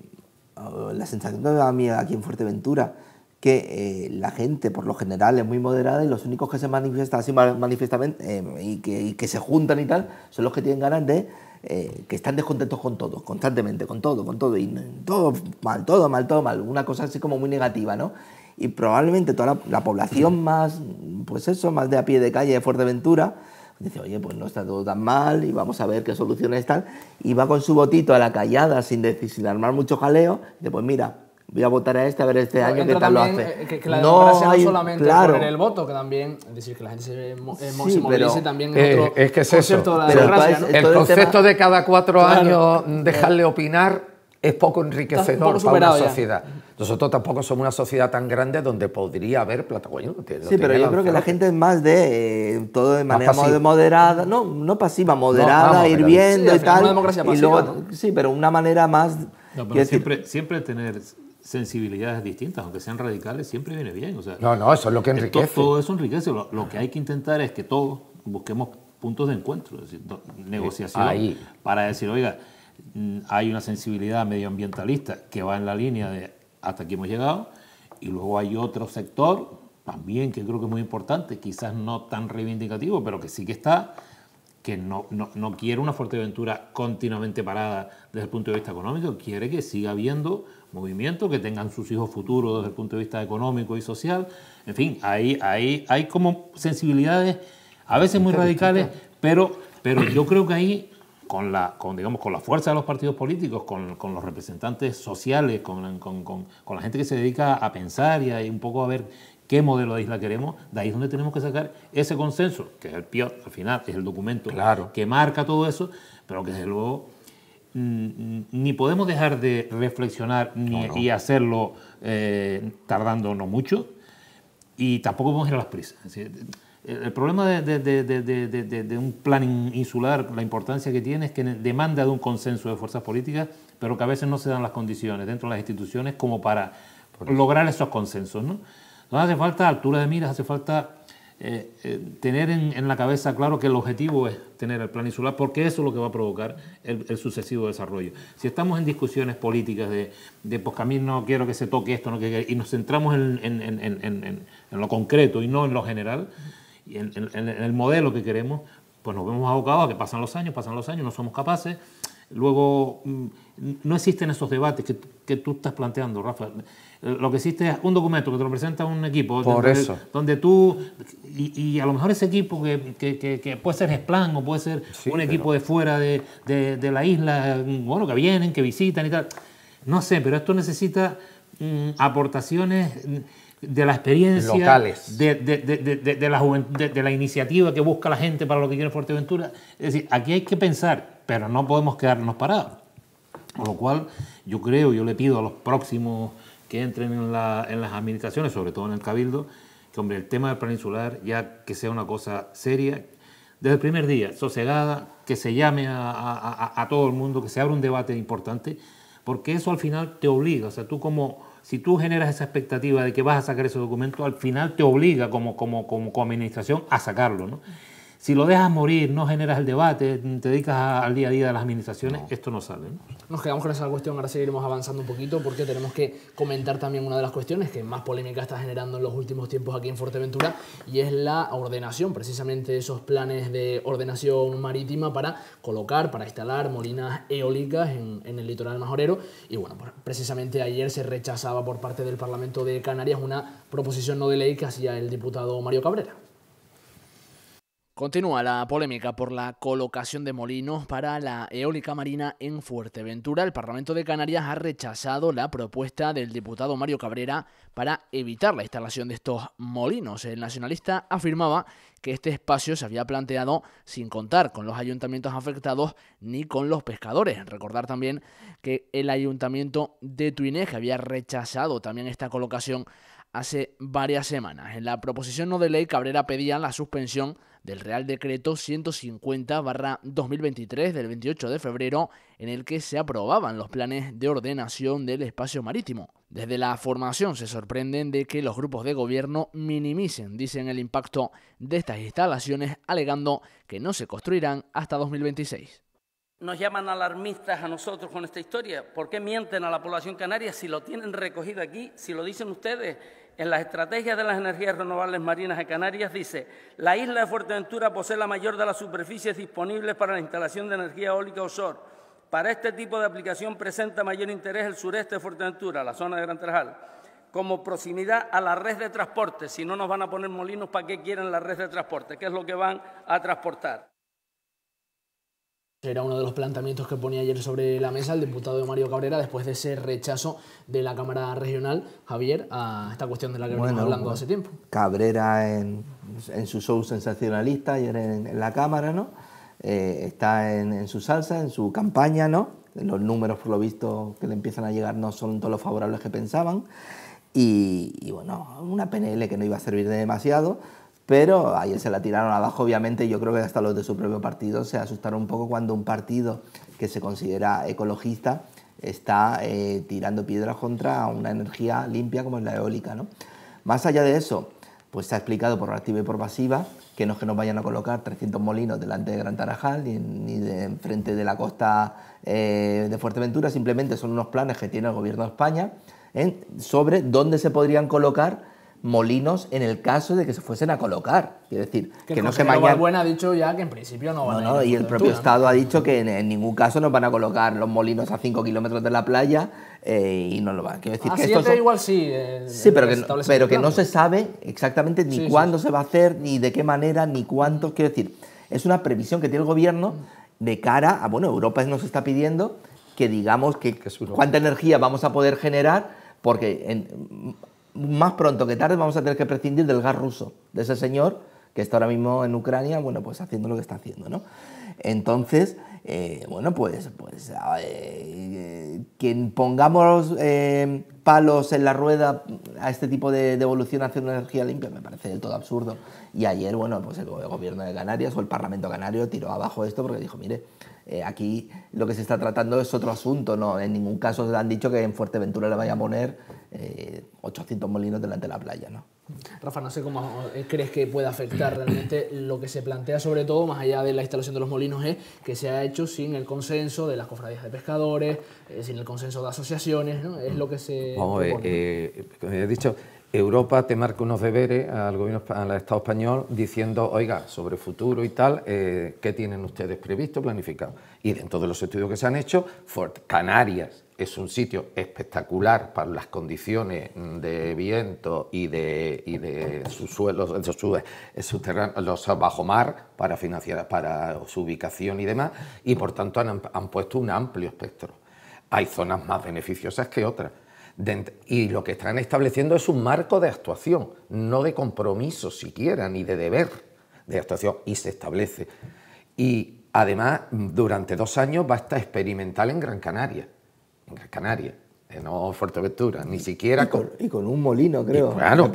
la sensación que me da a mí aquí en Fuerteventura, que la gente por lo general es muy moderada y los únicos que se manifiestan así manifiestamente y que se juntan y tal, son los que tienen ganas de... que están descontentos con todo, constantemente, con todo, y todo mal, una cosa así como muy negativa, ¿no? Y probablemente toda la población más, pues eso, más de a pie de calle de Fuerteventura, dice, oye, pues no está todo tan mal y vamos a ver qué soluciones están, y va con su votito a la callada sin armar mucho jaleo, y dice, pues mira, voy a votar a este, a ver este año qué tal lo hace. Que la democracia no solamente poner el voto, que también, es decir, que la gente se movilice también en otro es que es concepto de la democracia, ¿no? El concepto de cada 4 años dejarle opinar es poco enriquecedor para una sociedad. Nosotros tampoco somos una sociedad tan grande donde podría haber plataformas. Sí, pero yo creo que la gente es más de todo de manera moderada, no pasiva, moderada, ir viendo y tal. Una democracia pasiva, y luego, sí, pero una manera más... No, pero siempre tener sensibilidades distintas, aunque sean radicales, siempre viene bien. O sea, eso es lo que enriquece. Todo eso enriquece. Lo que hay que intentar es que todos busquemos puntos de encuentro, es decir, negociación, para decir, oiga, hay una sensibilidad medioambientalista que va en la línea de hasta aquí hemos llegado, y luego hay otro sector también que creo que es muy importante, quizás no tan reivindicativo, pero que sí que está, que no quiere una Fuerteventura continuamente parada desde el punto de vista económico, quiere que siga habiendo movimientos, que tengan sus hijos futuros desde el punto de vista económico y social. En fin, hay como sensibilidades a veces muy radicales, pero yo creo que ahí, con la fuerza de los partidos políticos, con los representantes sociales, con la gente que se dedica a pensar y un poco a ver qué modelo de isla queremos, de ahí es donde tenemos que sacar ese consenso, que es el PIOT, al final es el documento que marca todo eso, pero que desde luego ni podemos dejar de reflexionar y hacerlo tardando no mucho, y tampoco podemos ir a las prisas. Es decir, el problema de un plan insular, la importancia que tiene es que demanda de un consenso de fuerzas políticas, pero que a veces no se dan las condiciones dentro de las instituciones como para lograr esos consensos, ¿no? Entonces hace falta altura de miras, hace falta tener en la cabeza claro que el objetivo es tener el plan insular, porque eso es lo que va a provocar el sucesivo desarrollo. Si estamos en discusiones políticas pues que a mí no quiero que se toque esto, y nos centramos en lo concreto y no en lo general, y en el modelo que queremos, pues nos vemos abocados a que pasan los años, no somos capaces. Luego, no existen esos debates que tú estás planteando, Rafa. Lo que existe es un documento que te lo presenta un equipo donde tú, y a lo mejor ese equipo que puede ser GESPLAN o puede ser un equipo de fuera de la isla, bueno, que vienen, que visitan y tal. No sé, pero esto necesita aportaciones de la experiencia locales, de la juventud, de la iniciativa que busca la gente para lo que quiere Fuerteventura. Es decir, aquí hay que pensar, pero no podemos quedarnos parados. Con lo cual, yo le pido a los próximos que entren en las administraciones, sobre todo en el Cabildo, que, hombre, el tema del plan insular ya que sea una cosa seria, desde el primer día, sosegada, que se llame a todo el mundo, que se abra un debate importante, porque eso al final te obliga, o sea, si tú generas esa expectativa de que vas a sacar ese documento, al final te obliga como administración a sacarlo, ¿no? Si lo dejas morir, no generas el debate, te dedicas al día a día de las administraciones, esto no sale, ¿no? Nos quedamos con esa cuestión, ahora seguiremos avanzando un poquito porque tenemos que comentar también una de las cuestiones que más polémica está generando en los últimos tiempos aquí en Fuerteventura, y es la ordenación, precisamente esos planes de ordenación marítima para colocar, para instalar molinas eólicas en el litoral majorero. Y bueno, pues precisamente ayer se rechazaba por parte del Parlamento de Canarias una proposición no de ley que hacía el diputado Mario Cabrera. Continúa la polémica por la colocación de molinos para la eólica marina en Fuerteventura. El Parlamento de Canarias ha rechazado la propuesta del diputado Mario Cabrera para evitar la instalación de estos molinos. El nacionalista afirmaba que este espacio se había planteado sin contar con los ayuntamientos afectados ni con los pescadores. Recordar también que el ayuntamiento de Tuineje había rechazado también esta colocación hace varias semanas. En la proposición no de ley, Cabrera pedía la suspensión del Real Decreto 150/2023 del 28 de febrero, en el que se aprobaban los planes de ordenación del espacio marítimo. Desde la formación se sorprenden de que los grupos de gobierno minimicen, dicen, el impacto de estas instalaciones, alegando que no se construirán hasta 2026. Nos llaman alarmistas a nosotros con esta historia. ¿Por qué mienten a la población canaria si lo tienen recogido aquí, si lo dicen ustedes? En las estrategias de las energías renovables marinas de Canarias dice: la isla de Fuerteventura posee la mayor de las superficies disponibles para la instalación de energía eólica offshore. Para este tipo de aplicación presenta mayor interés el sureste de Fuerteventura, la zona de Gran Tarajal, como proximidad a la red de transporte. Si no nos van a poner molinos, ¿para qué quieren la red de transporte? ¿Qué es lo que van a transportar? Era uno de los planteamientos que ponía ayer sobre la mesa el diputado Mario Cabrera después de ese rechazo de la Cámara Regional, Javier, a esta cuestión de la que venimos hablando hace tiempo. Cabrera en su show sensacionalista ayer en la Cámara, ¿no? Está en su salsa, en su campaña, ¿no? Los números, por lo visto, que le empiezan a llegar no son todos los favorables que pensaban. Y bueno, una PNL que no iba a servir de demasiado, pero ayer se la tiraron abajo. Obviamente yo creo que hasta los de su propio partido se asustaron un poco cuando un partido que se considera ecologista está tirando piedras contra una energía limpia como es la eólica, ¿no? Más allá de eso, pues se ha explicado por activa y por pasiva que no es que nos vayan a colocar 300 molinos delante de Gran Tarajal ni de enfrente de la costa de Fuerteventura, simplemente son unos planes que tiene el Gobierno de España sobre dónde se podrían colocar molinos en el caso de que se fuesen a colocar. Quiero decir, que no se mañana. Balbuena ha dicho ya que en principio no van a ir. Y el propio Estado ha dicho que en ningún caso nos van a colocar los molinos a 5 kilómetros de la playa y no lo van. Quiero decir, a que 7 igual sí. Sí, pero que no se sabe exactamente ni cuándo se va a hacer, ni de qué manera, ni cuántos. Quiero decir, es una previsión que tiene el Gobierno de cara a, bueno, Europa nos está pidiendo que digamos que cuánta energía vamos a poder generar, porque más pronto que tarde vamos a tener que prescindir del gas ruso, de ese señor que está ahora mismo en Ucrania, bueno, pues haciendo lo que está haciendo, ¿no? Entonces, bueno, quien pongamos palos en la rueda a este tipo de evolución hacia una energía limpia me parece del todo absurdo. Y ayer, bueno, pues el gobierno de Canarias o el Parlamento canario tiró abajo esto porque dijo, mire, aquí lo que se está tratando es otro asunto, no, en ningún caso han dicho que en Fuerteventura le vaya a poner 800 molinos delante de la playa, ¿no? Rafa, no sé cómo crees que puede afectar realmente lo que se plantea, sobre todo, más allá de la instalación de los molinos, es que se ha hecho sin el consenso de las cofradías de pescadores, sin el consenso de asociaciones, ¿no? Es lo que se propone. Como he dicho, Europa te marca unos deberes al gobierno, al Estado español, diciendo, oiga, sobre futuro y tal, ¿qué tienen ustedes previsto, planificado? Y dentro de los estudios que se han hecho, Canarias es un sitio espectacular para las condiciones de viento y de sus suelos, los bajo mar, para financiar, para su ubicación y demás, y por tanto han puesto un amplio espectro. Hay zonas más beneficiosas que otras. Y lo que están estableciendo es un marco de actuación, no de compromiso siquiera, ni de deber de actuación, y se establece. Y además, durante 2 años va a estar experimental en Gran Canaria, no Fuerteventura, ni siquiera y con un molino, creo. Claro,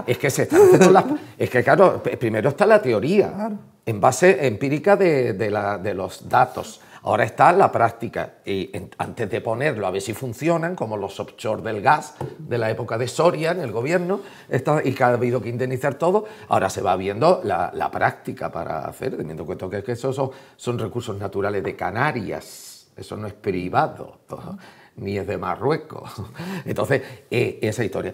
es que se están haciendo claro, primero está la teoría, claro, en base empírica de los datos. Ahora está la práctica y antes de ponerlo a ver si funcionan, como los offshore del gas de la época de Soria en el gobierno, y que ha habido que indemnizar todo, ahora se va viendo la práctica para hacer, teniendo en cuenta que esos son recursos naturales de Canarias, eso no es privado, ni es de Marruecos. Entonces, esa historia.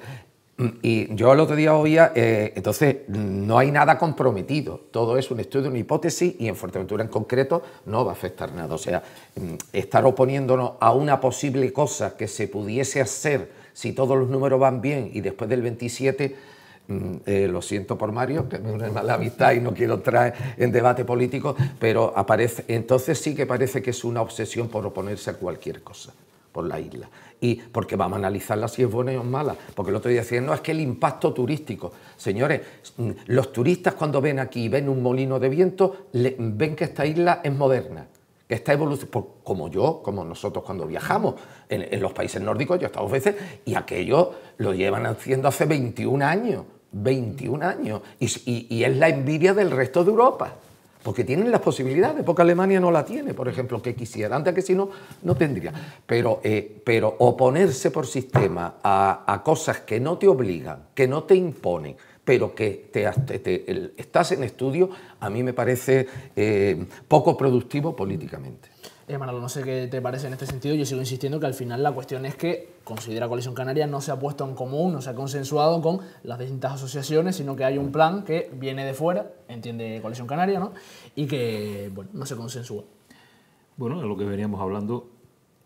Y yo el otro día oía, entonces no hay nada comprometido, todo es un estudio, una hipótesis, y en Fuerteventura en concreto no va a afectar nada. O sea, estar oponiéndonos a una posible cosa que se pudiese hacer si todos los números van bien y después del 27, lo siento por Mario, que me une mala amistad y no quiero entrar en debate político, pero entonces sí que parece que es una obsesión por oponerse a cualquier cosa por la isla. Y porque vamos a analizarla si es buena o mala, porque el otro día decían, no, es que el impacto turístico. Señores, los turistas cuando ven aquí, ven un molino de viento, ven que esta isla es moderna, que está evolucionando, como nosotros cuando viajamos en los países nórdicos, yo he estado veces, y aquello lo llevan haciendo hace 21 años, y es la envidia del resto de Europa. Porque tienen las posibilidades, porque Alemania no la tiene, por ejemplo, que quisiera, antes que si no, no tendría. Pero oponerse por sistema a cosas que no te obligan, que no te imponen, pero que estás en estudio, a mí me parece poco productivo políticamente. Manolo, no sé qué te parece en este sentido. Yo sigo insistiendo que al final la cuestión es que considera Coalición Canaria no se ha puesto en común, no se ha consensuado con las distintas asociaciones, sino que hay un plan que viene de fuera, entiende Coalición Canaria, ¿no? Y que, bueno, no se consensúa. Bueno, de lo que veníamos hablando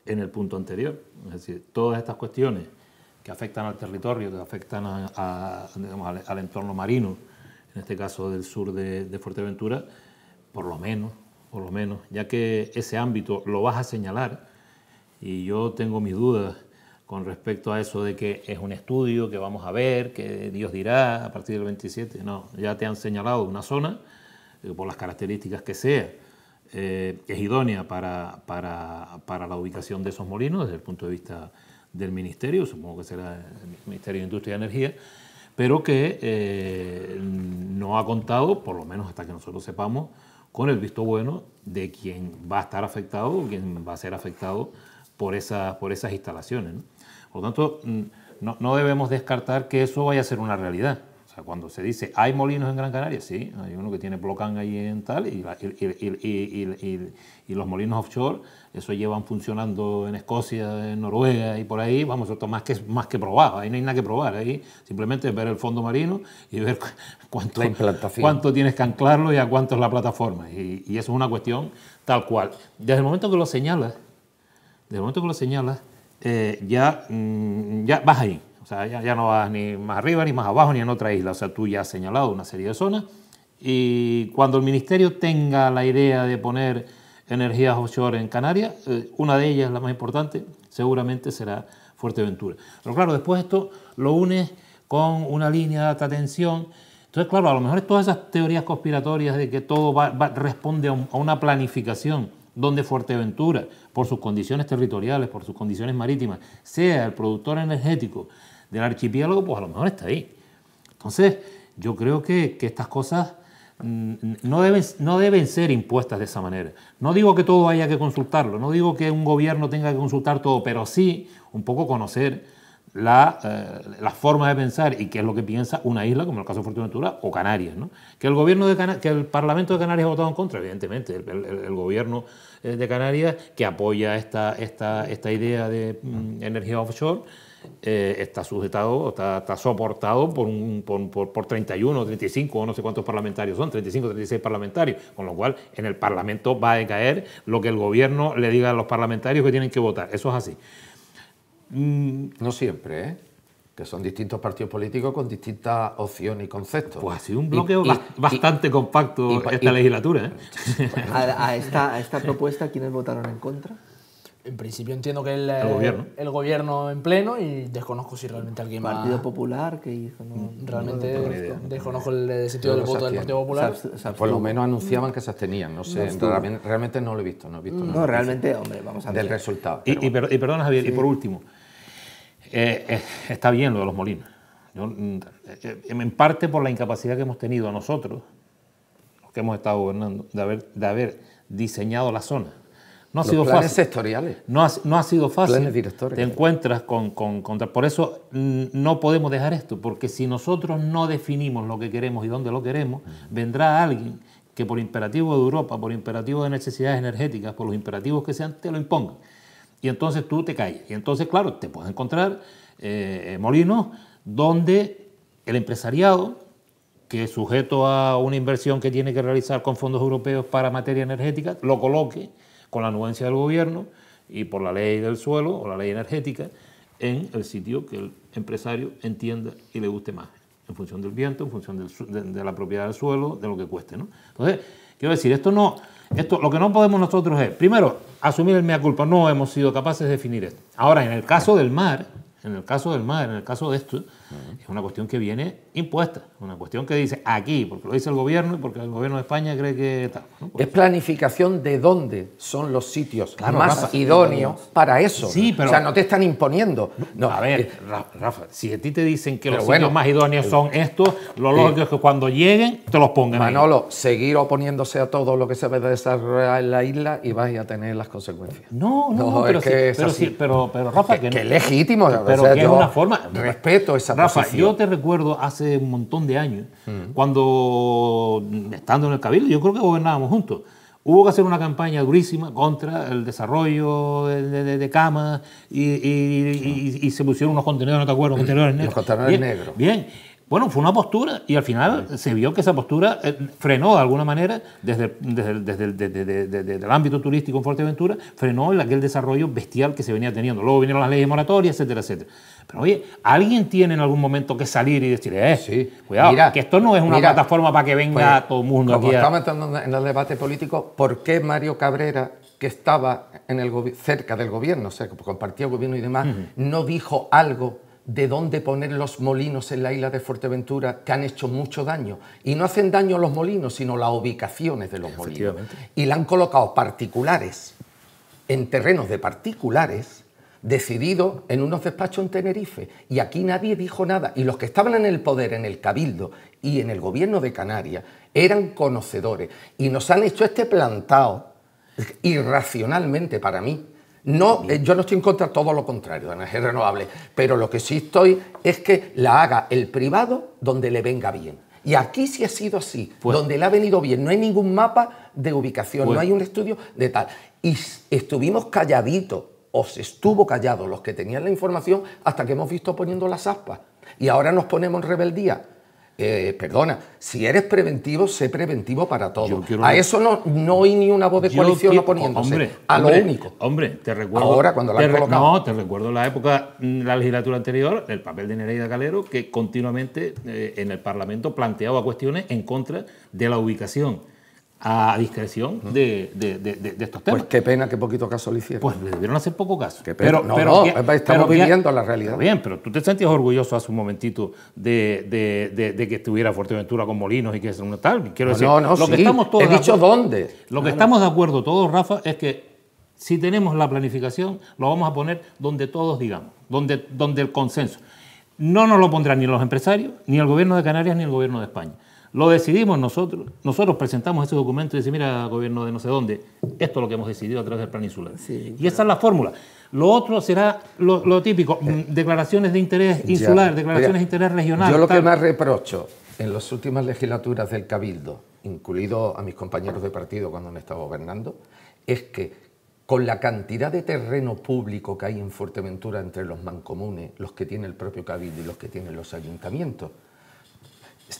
en el punto anterior. Es decir, todas estas cuestiones que afectan al territorio, que afectan digamos, al entorno marino, en este caso del sur de Fuerteventura, por lo menos, ya que ese ámbito lo vas a señalar, y yo tengo mis dudas con respecto a eso de que es un estudio, que vamos a ver, que Dios dirá a partir del 27. No, ya te han señalado una zona, por las características que sea, es idónea para la ubicación de esos molinos desde el punto de vista del Ministerio, supongo que será el Ministerio de Industria y Energía, pero que no ha contado, por lo menos hasta que nosotros sepamos, con el visto bueno de quien va a estar afectado o quien va a ser afectado por esas instalaciones, ¿no? Por lo tanto, no debemos descartar que eso vaya a ser una realidad. O sea, cuando se dice, ¿hay molinos en Gran Canaria? Sí, hay uno que tiene Plocán ahí en tal, y los molinos offshore, eso llevan funcionando en Escocia, en Noruega y por ahí, vamos, esto más que probado, ahí no hay nada que probar, ahí simplemente ver el fondo marino y ver cuánto tienes que anclarlo y a cuánto es la plataforma, y eso es una cuestión tal cual. Desde el momento que lo señalas, ya vas ahí. O sea, ya no vas ni más arriba, ni más abajo, ni en otra isla. O sea, tú ya has señalado una serie de zonas, y cuando el Ministerio tenga la idea de poner energías offshore en Canarias, una de ellas, la más importante, seguramente será Fuerteventura. Pero claro, después esto lo unes con una línea de alta tensión Entonces, claro, a lo mejor todas esas teorías conspiratorias de que todo responde a una planificación donde Fuerteventura, por sus condiciones territoriales, por sus condiciones marítimas, sea el productor energético del archipiélago, pues a lo mejor está ahí. Entonces, yo creo que estas cosas no deben ser impuestas de esa manera. No digo que todo haya que consultarlo, no digo que un gobierno tenga que consultar todo, pero sí un poco conocer la forma de pensar y qué es lo que piensa una isla, como el caso de Fuerteventura, o Canarias, ¿no? Que el Parlamento de Canarias ha votado en contra, evidentemente, el gobierno de Canarias, que apoya esta idea de energía offshore, está sujetado, está soportado por 31, 35 o no sé cuántos parlamentarios son, 35, 36 parlamentarios, con lo cual en el Parlamento va a decaer lo que el gobierno le diga a los parlamentarios que tienen que votar. Eso es así. No siempre, ¿eh? Que son distintos partidos políticos con distintas opciones y conceptos. Pues ha sido un bloqueo bastante compacto esta legislatura, ¿eh? A esta propuesta, ¿quiénes votaron en contra? En principio entiendo que el gobierno en pleno, y desconozco si realmente alguien más... ¿Partido Popular? ¿Qué hizo? Realmente desconozco el sentido del voto del Partido Popular. Por lo menos anunciaban que se abstenían, no sé, realmente no lo he visto. No, realmente, hombre, vamos a ver. Del resultado. Y perdona, Javier, sí. Y por último, está bien lo de los molinos. En parte por la incapacidad que hemos tenido nosotros, los que hemos estado gobernando, de haber diseñado la zona. No ha sido planes fácil. sectoriales. No ha sido fácil. Planes directores. Te encuentras por eso no podemos dejar esto, porque si nosotros no definimos lo que queremos y dónde lo queremos, vendrá alguien que por imperativo de Europa, por imperativo de necesidades energéticas, por los imperativos que sean, te lo impongan. Y entonces tú te calles. Y entonces, claro, te puedes encontrar molinos donde el empresariado, que es sujeto a una inversión que tiene que realizar con fondos europeos para materia energética, lo coloque con la anuencia del gobierno y por la ley del suelo o la ley energética en el sitio que el empresario entienda y le guste más, en función del viento, en función de la propiedad del suelo, de lo que cueste, ¿no? Entonces, quiero decir, lo que no podemos nosotros es, primero, asumir el mea culpa. No hemos sido capaces de definir esto. Ahora, en el caso del mar, en el caso de esto, es una cuestión que viene impuesta, una cuestión que dice aquí, porque lo dice el gobierno y porque el gobierno de España cree que tal, ¿no? Es planificación de dónde son los sitios más idóneos para eso. Sí, pero, o sea, no te están imponiendo. No, a ver, Rafa, si a ti te dicen que los sitios más idóneos son estos, lo lógico es que cuando lleguen te los pongan. Manolo, seguir oponiéndose a todo lo que se va a desarrollar en la isla y vas a tener las consecuencias. No, pero Rafa, que es legítimo. Pero que es una forma. Respeto esa Rafa, posición. yo te recuerdo hace un montón de años, cuando, estando en el Cabildo, yo creo que gobernábamos juntos, hubo que hacer una campaña durísima contra el desarrollo de camas y se pusieron unos contenedores, no te acuerdo, contenedores negros. Los contenedores negros. Bien. Bueno, fue una postura y al final se vio que esa postura frenó de alguna manera desde el ámbito turístico en Fuerteventura, frenó aquel desarrollo bestial que se venía teniendo. Luego vinieron las leyes moratorias, etcétera, etcétera. Pero oye, alguien tiene en algún momento que salir y decir, cuidado, mira, que esto no es una plataforma para que venga todo el mundo aquí. Como estamos entrando en el debate político, ¿por qué Mario Cabrera, que estaba cerca del gobierno, o sea, que compartía gobierno y demás, no dijo algo de dónde poner los molinos en la isla de Fuerteventura, que han hecho mucho daño? Y no hacen daño los molinos, sino las ubicaciones de los molinos. Y la han colocado particulares en terrenos de particulares, decidido en unos despachos en Tenerife. Y aquí nadie dijo nada. Y los que estaban en el poder, en el Cabildo y en el gobierno de Canarias, eran conocedores. Y nos han hecho este plantado irracionalmente para mí. No, yo no estoy en contra de todo lo contrario de energía renovable, pero lo que sí estoy es que la haga el privado donde le venga bien. Y aquí sí ha sido así, donde le ha venido bien. No hay ningún mapa de ubicación, no hay un estudio de tal. Y estuvimos calladitos, o se estuvo callado los que tenían la información, hasta que hemos visto poniendo las aspas. Y ahora nos ponemos en rebeldía. Perdona, si eres preventivo, sé preventivo para todo. Eso no oí ni una voz de coalición oponiéndose. Lo único. Hombre, te recuerdo. Ahora, cuando la han colocado. No, te recuerdo la época, la legislatura anterior, el papel de Nereida Calero, que continuamente en el Parlamento planteaba cuestiones en contra de la ubicación a discreción de estos temas. Pues qué pena que poquito caso le hicieron. Pues le debieron hacer poco caso. Qué pena. Estamos viviendo la realidad. Bien, pero tú te sentías orgulloso hace un momentito de que estuviera Fuerteventura con molinos y que es un tal. Quiero decir, lo que estamos todos he dicho dónde. Lo que estamos de acuerdo todos, Rafa, es que si tenemos la planificación, lo vamos a poner donde todos digamos, donde el consenso. No nos lo pondrán ni los empresarios, ni el gobierno de Canarias, ni el gobierno de España. Lo decidimos nosotros. Nosotros presentamos ese documento y decimos, mira, gobierno de no sé dónde, esto es lo que hemos decidido a través del plan insular. Sí, y esa es la fórmula. Lo otro será lo típico, declaraciones de interés insular, declaraciones de interés regional. Yo lo que más reprocho en las últimas legislaturas del Cabildo, incluido a mis compañeros de partido cuando han estado gobernando, es que con la cantidad de terreno público que hay en Fuerteventura entre los mancomunes, los que tiene el propio Cabildo y los que tienen los ayuntamientos,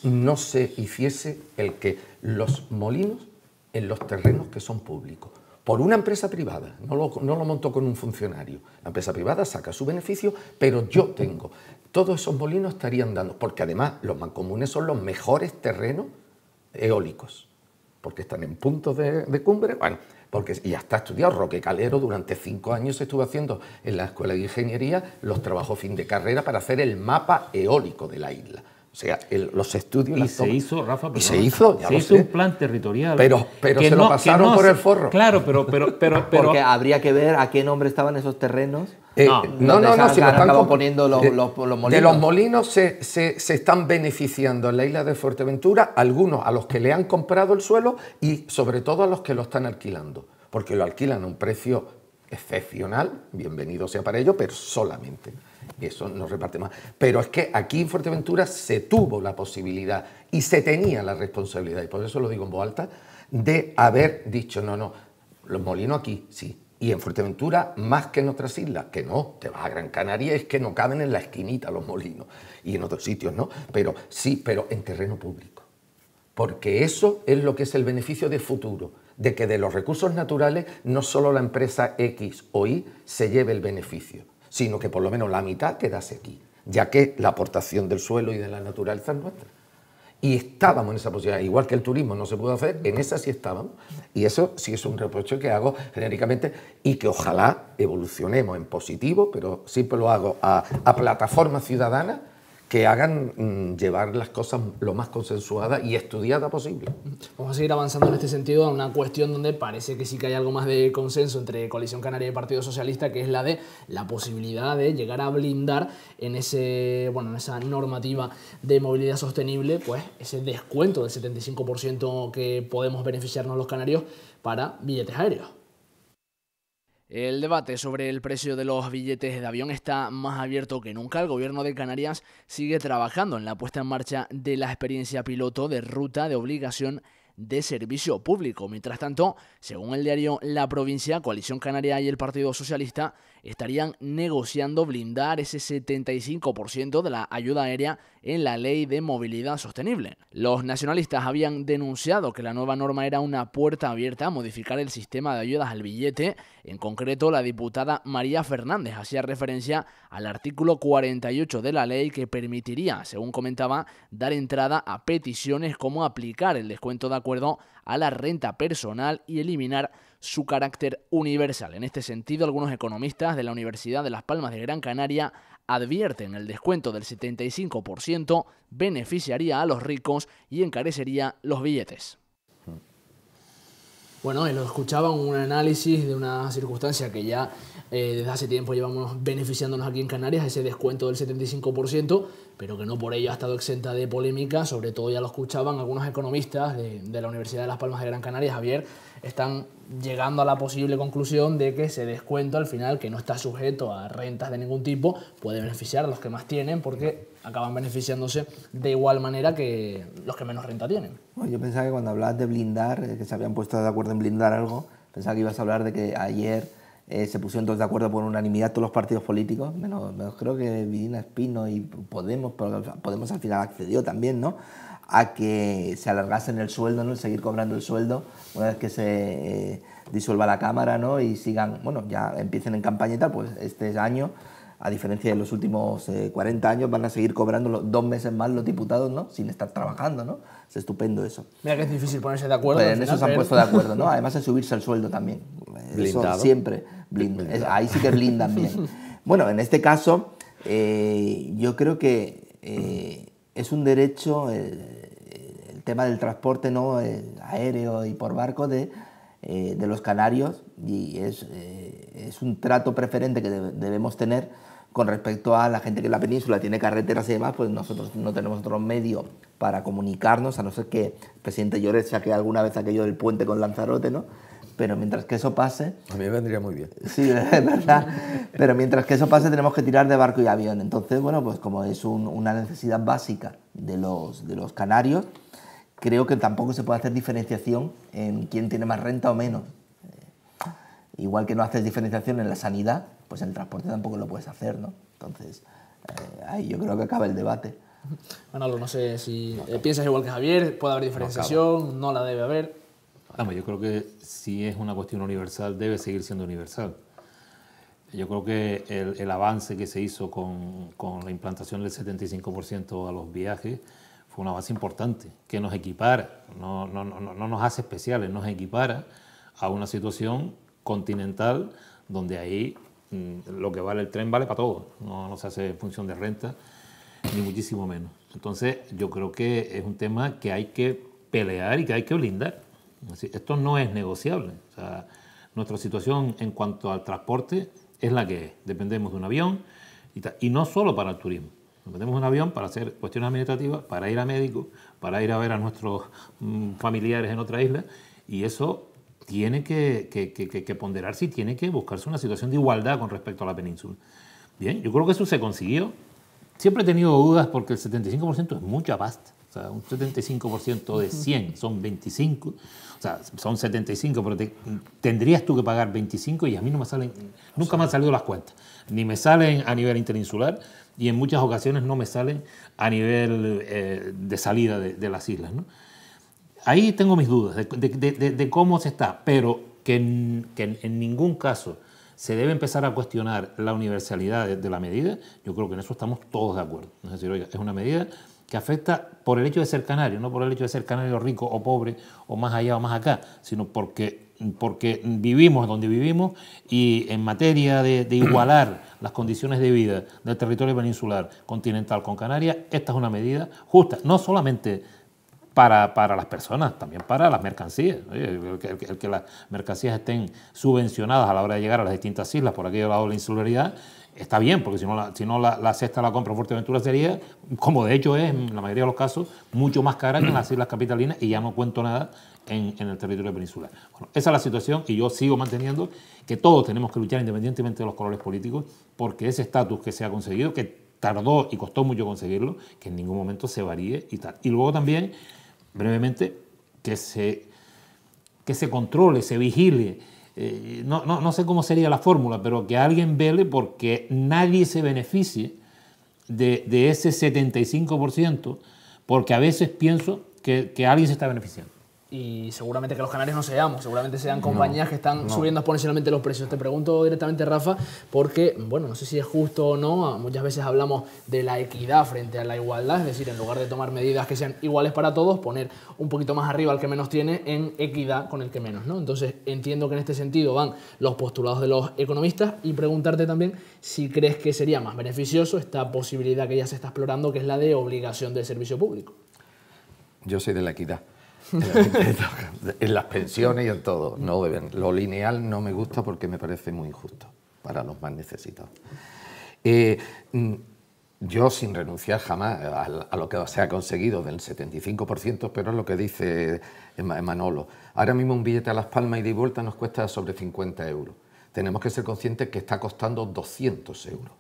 no se hiciese el que los molinos en los terrenos que son públicos, por una empresa privada, no lo montó con un funcionario, la empresa privada saca su beneficio, pero yo tengo, todos esos molinos estarían dando, porque además los mancomunes son los mejores terrenos eólicos, porque están en puntos de cumbre, bueno, porque ya está estudiado. Roque Calero durante 5 años estuvo haciendo en la Escuela de Ingeniería los trabajos fin de carrera para hacer el mapa eólico de la isla. O sea, los estudios... Y se hizo, Rafa, y se hizo, se hizo un plan territorial. Pero se lo pasaron por el forro. Claro, pero porque habría que ver a qué nombre estaban esos terrenos. No, si lo están poniendo los molinos. De los molinos se están beneficiando en la isla de Fuerteventura, algunos a los que le han comprado el suelo y sobre todo a los que lo están alquilando, porque lo alquilan a un precio excepcional, bienvenido sea para ello, pero solamente. Eso no reparte más. Pero es que aquí en Fuerteventura se tuvo la posibilidad y se tenía la responsabilidad, y por eso lo digo en voz alta, de haber dicho, no, los molinos aquí, sí. Y en Fuerteventura, más que en otras islas, que no, te vas a Gran Canaria, es que no caben en la esquinita los molinos. Y en otros sitios no, pero sí, pero en terreno público. Porque eso es lo que es el beneficio de futuro, de que de los recursos naturales no solo la empresa X o Y se lleve el beneficio, sino que por lo menos la mitad quedase aquí, ya que la aportación del suelo y de la naturaleza es nuestra. Y estábamos en esa posibilidad, igual que el turismo no se pudo hacer, en esa sí estábamos. Y eso sí es un reproche que hago genéricamente y que ojalá evolucionemos en positivo, pero siempre lo hago a plataformas ciudadanas que hagan llevar las cosas lo más consensuada y estudiada posible. Vamos a seguir avanzando en este sentido a una cuestión donde parece que sí que hay algo más de consenso entre Coalición Canaria y Partido Socialista, que es la de la posibilidad de llegar a blindar en esa normativa de movilidad sostenible, pues ese descuento del 75% que podemos beneficiarnos los canarios para billetes aéreos. El debate sobre el precio de los billetes de avión está más abierto que nunca. El gobierno de Canarias sigue trabajando en la puesta en marcha de la experiencia piloto de ruta de obligación de servicio público. Mientras tanto, según el diario La Provincia, Coalición Canaria y el Partido Socialista estarían negociando blindar ese 75% de la ayuda aérea en la Ley de Movilidad Sostenible. Los nacionalistas habían denunciado que la nueva norma era una puerta abierta a modificar el sistema de ayudas al billete. En concreto, la diputada María Fernández hacía referencia al artículo 48 de la ley que permitiría, según comentaba, dar entrada a peticiones como aplicar el descuento de acuerdo a la renta personal y eliminar su carácter universal. En este sentido, algunos economistas de la Universidad de Las Palmas de Gran Canaria advierten el descuento del 75% beneficiaría a los ricos y encarecería los billetes. Bueno, y lo escuchaban, un análisis de una circunstancia que ya desde hace tiempo llevamos beneficiándonos aquí en Canarias, ese descuento del 75%, pero que no por ello ha estado exenta de polémica. Sobre todo ya lo escuchaban algunos economistas de la Universidad de Las Palmas de Gran Canaria, Javier, están llegando a la posible conclusión de que ese descuento al final, que no está sujeto a rentas de ningún tipo, puede beneficiar a los que más tienen, porque acaban beneficiándose de igual manera que los que menos renta tienen. Bueno, yo pensaba que cuando hablabas de blindar, que se habían puesto de acuerdo en blindar algo, pensaba que ibas a hablar de que ayer se pusieron todos de acuerdo por unanimidad todos los partidos políticos, menos creo que Vidina Espino y Podemos al final accedió también, ¿no?, a que se alargasen el sueldo, ¿no?, el seguir cobrando el sueldo una vez que se disuelva la Cámara, ¿no?, y sigan, bueno, ya empiecen en campaña y tal, pues este año a diferencia de los últimos 40 años, van a seguir cobrando 2 meses más los diputados, ¿no? Sin estar trabajando, ¿no? Es estupendo eso. Mira que es difícil ponerse de acuerdo. Pues en eso se han puesto de acuerdo, ¿no? Además en subirse el sueldo también. Blindado. Eso siempre. Ahí sí que blindan bien. Bueno, en este caso, yo creo que es un derecho, el tema del transporte, ¿no? Aéreo y por barco de los canarios, y es un trato preferente que debemos tener con respecto a la gente que en la península tiene carreteras y demás. Pues nosotros no tenemos otro medio para comunicarnos, a no ser que el presidente Lloret saque alguna vez aquello del puente con Lanzarote, ¿no? Pero mientras que eso pase... A mí me vendría muy bien. Sí, es verdad. Pero mientras que eso pase tenemos que tirar de barco y avión. Entonces, bueno, pues como es una necesidad básica de los canarios, creo que tampoco se puede hacer diferenciación en quién tiene más renta o menos. Igual que no haces diferenciación en la sanidad, pues en el transporte tampoco lo puedes hacer, ¿no? Entonces, ahí yo creo que acaba el debate. Manolo, no sé si piensas igual que Javier, ¿puede haber diferenciación? ¿No la debe haber? Vamos, yo creo que si es una cuestión universal, debe seguir siendo universal. Yo creo que el avance que se hizo con la implantación del 75% a los viajes fue un avance importante, que nos equipara, no nos hace especiales, nos equipara a una situación continental donde ahí lo que vale el tren vale para todo, no se hace en función de renta, ni muchísimo menos. Entonces yo creo que es un tema que hay que pelear y que hay que blindar. Esto no es negociable. O sea, nuestra situación en cuanto al transporte es la que es. Dependemos de un avión y no solo para el turismo. Dependemos de un avión para hacer cuestiones administrativas, para ir a médicos, para ir a ver a nuestros familiares en otra isla, y eso tiene que ponderarse y tiene que buscarse una situación de igualdad con respecto a la península. Bien, yo creo que eso se consiguió. Siempre he tenido dudas porque el 75% es mucha pasta. O sea, un 75% de 100 son 25, o sea, son 75, pero tendrías tú que pagar 25 y a mí no me salen, nunca me han salido las cuentas. Ni me salen a nivel interinsular y en muchas ocasiones no me salen a nivel de salida de las islas, ¿no? Ahí tengo mis dudas de cómo se está, pero que en ningún caso se debe empezar a cuestionar la universalidad de la medida. Yo creo que en eso estamos todos de acuerdo. Es decir, oiga, es una medida que afecta por el hecho de ser canario, no por el hecho de ser canario rico o pobre o más allá o más acá, sino porque vivimos donde vivimos y en materia de igualar las condiciones de vida del territorio peninsular continental con Canarias, esta es una medida justa, no solamente para las personas, también para las mercancías. El que las mercancías estén subvencionadas a la hora de llegar a las distintas islas por aquello lado de la insularidad, está bien, porque si no la cesta de la compra en Fuerteventura sería, como de hecho es en la mayoría de los casos, mucho más cara que en las islas capitalinas, y ya no cuento nada en el territorio peninsular. Bueno, esa es la situación y yo sigo manteniendo que todos tenemos que luchar independientemente de los colores políticos porque ese estatus que se ha conseguido, que tardó y costó mucho conseguirlo, que en ningún momento se varíe y tal. Y luego también, brevemente, que se controle, se vigile. No sé cómo sería la fórmula, pero que alguien vele porque nadie se beneficie de ese 75%, porque a veces pienso que alguien se está beneficiando. Y seguramente que los canarios no seamos, seguramente sean compañías que están subiendo exponencialmente los precios. Te pregunto directamente, Rafa, porque, bueno, no sé si es justo o no, muchas veces hablamos de la equidad frente a la igualdad, es decir, en lugar de tomar medidas que sean iguales para todos, poner un poquito más arriba al que menos tiene en equidad con el que menos, ¿no? Entonces, entiendo que en este sentido van los postulados de los economistas y preguntarte también si crees que sería más beneficioso esta posibilidad que ya se está explorando, que es la de obligación de servicio público. Yo soy de la equidad. En las pensiones y en todo. No deben. Lo lineal no me gusta porque me parece muy injusto para los más necesitados. Yo, sin renunciar jamás a lo que se ha conseguido del 75%, pero es lo que dice Manolo. Ahora mismo un billete a Las Palmas y de vuelta nos cuesta sobre 50 euros. Tenemos que ser conscientes que está costando 200 euros.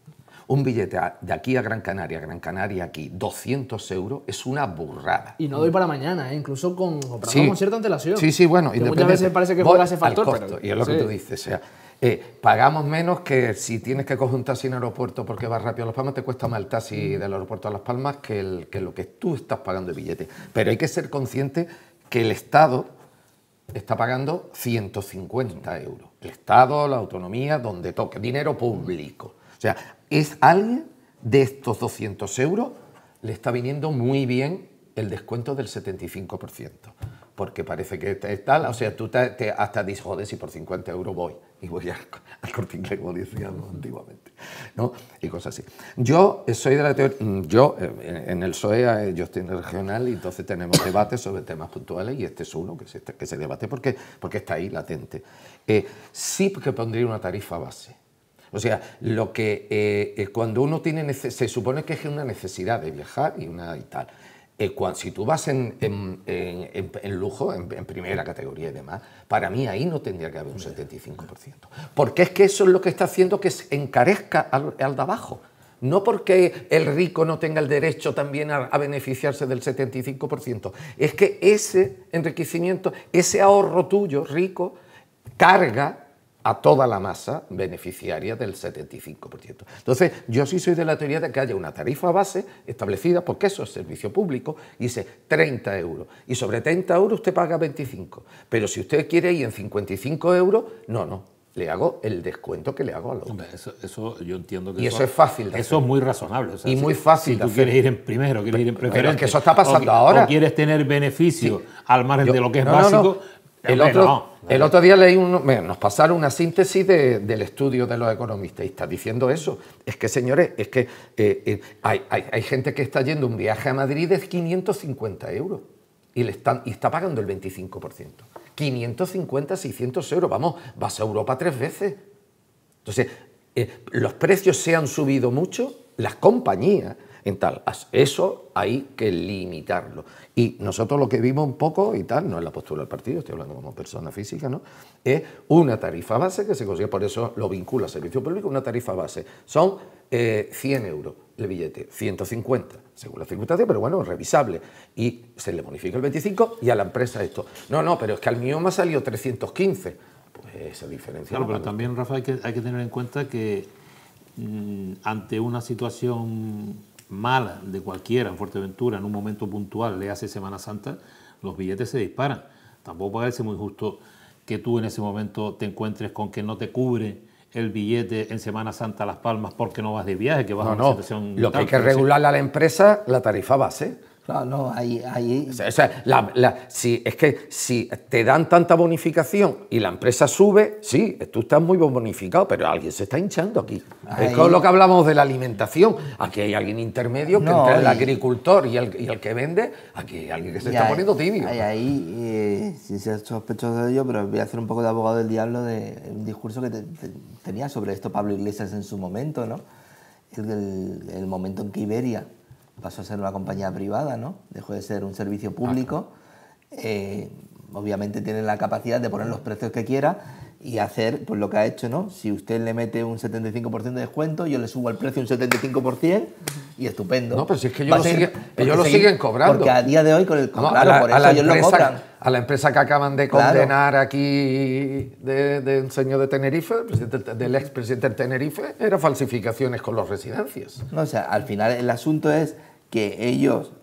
Un billete de aquí a Gran Canaria aquí, 200 euros, es una burrada. Y no doy para mañana, incluso comprando con cierta antelación. Sí, bueno. Que muchas veces parece que juega ese factor. Costo, pero, y es lo que tú dices, o sea, pagamos menos que si tienes que coger un taxi en el aeropuerto porque vas rápido a Las Palmas, te cuesta más el taxi del aeropuerto a Las Palmas que lo que tú estás pagando de billete. Pero hay que ser consciente que el Estado está pagando 150 euros. El Estado, la autonomía, donde toque, dinero público. O sea, es alguien de estos 200 euros, le está viniendo muy bien el descuento del 75%. Porque parece que tal, o sea, tú hasta dices, joder, si por 50 euros voy, y voy al Corte Inglés, como decíamos antiguamente, ¿no? Y cosas así. Yo soy de la teoría, en el PSOE, yo estoy en el regional, y entonces tenemos debates sobre temas puntuales, y este es uno que se debate porque está ahí latente. Sí que pondría una tarifa base. O sea, lo que cuando uno tiene, se supone que es una necesidad de viajar y tal. Si tú vas en lujo, en primera categoría y demás, para mí ahí no tendría que haber un 75%. Porque es que eso es lo que está haciendo que se encarezca al de abajo. No porque el rico no tenga el derecho también a beneficiarse del 75%. Es que ese enriquecimiento, ese ahorro tuyo, rico, carga a toda la masa beneficiaria del 75%. Entonces, yo sí soy de la teoría de que haya una tarifa base establecida, porque eso es servicio público, y dice 30 euros. Y sobre 30 euros usted paga 25. Pero si usted quiere ir en 55 euros, no, le hago el descuento que le hago a los otros. Eso yo entiendo que y eso es fácil de eso hacer. Es muy razonable. O sea, y muy fácil de hacer. Si tú quieres ir en primero, quieres ir en preferente. Pero es que eso está pasando ahora. O quieres tener beneficio al margen de lo que es básico. El otro día leí nos pasaron una síntesis del estudio de los economistas y está diciendo eso. Es que, señores, es que hay gente que está yendo un viaje a Madrid de 550 euros y está pagando el 25%. 550, 600 euros. Vamos, vas a Europa 3 veces. Entonces, los precios se han subido mucho, las compañías, en tal. Eso hay que limitarlo. Y nosotros lo que vimos un poco, y tal, no es la postura del partido, estoy hablando como persona física, ¿no? Es una tarifa base que se consigue, por eso lo vincula al servicio público, una tarifa base. Son 100 euros el billete, 150, según la circunstancia, pero bueno, revisable. Y se le bonifica el 25 y a la empresa esto. No, pero es que al mío me ha salido 315. Pues esa diferencia. Claro, pero también, Rafa, hay que tener en cuenta que ante una situación mala de cualquiera en Fuerteventura, en un momento puntual, le hace Semana Santa, los billetes se disparan. Tampoco parece muy justo que tú en ese momento te encuentres con que no te cubre el billete en Semana Santa a Las Palmas porque no vas de viaje, que vas a una situación... Lo que hay que regular a la empresa, la tarifa base. Claro, no, ahí... O sea, es que si te dan tanta bonificación y la empresa sube, sí, tú estás muy bonificado, pero alguien se está hinchando aquí. Es con lo que hablamos de la alimentación. Aquí hay alguien intermedio que entre el agricultor y el que vende, aquí hay alguien que se está poniendo tibio. Sí se sospechoso de ello, pero voy a hacer un poco de abogado del diablo de un discurso que tenía sobre esto Pablo Iglesias en su momento, ¿no? El momento en que Iberia pasó a ser una compañía privada, ¿no? Dejó de ser un servicio público. Obviamente tiene la capacidad de poner los precios que quiera y hacer pues lo que ha hecho, ¿no? Si usted le mete un 75% de descuento, yo le subo el precio un 75% y estupendo. No, pero si es que ellos lo siguen cobrando. Porque a día de hoy, por eso ellos lo cobran. A la empresa que acaban de condenar aquí de un señor de Tenerife, del expresidente de Tenerife, era falsificaciones con las residencias. No, o sea, al final el asunto es que ellos,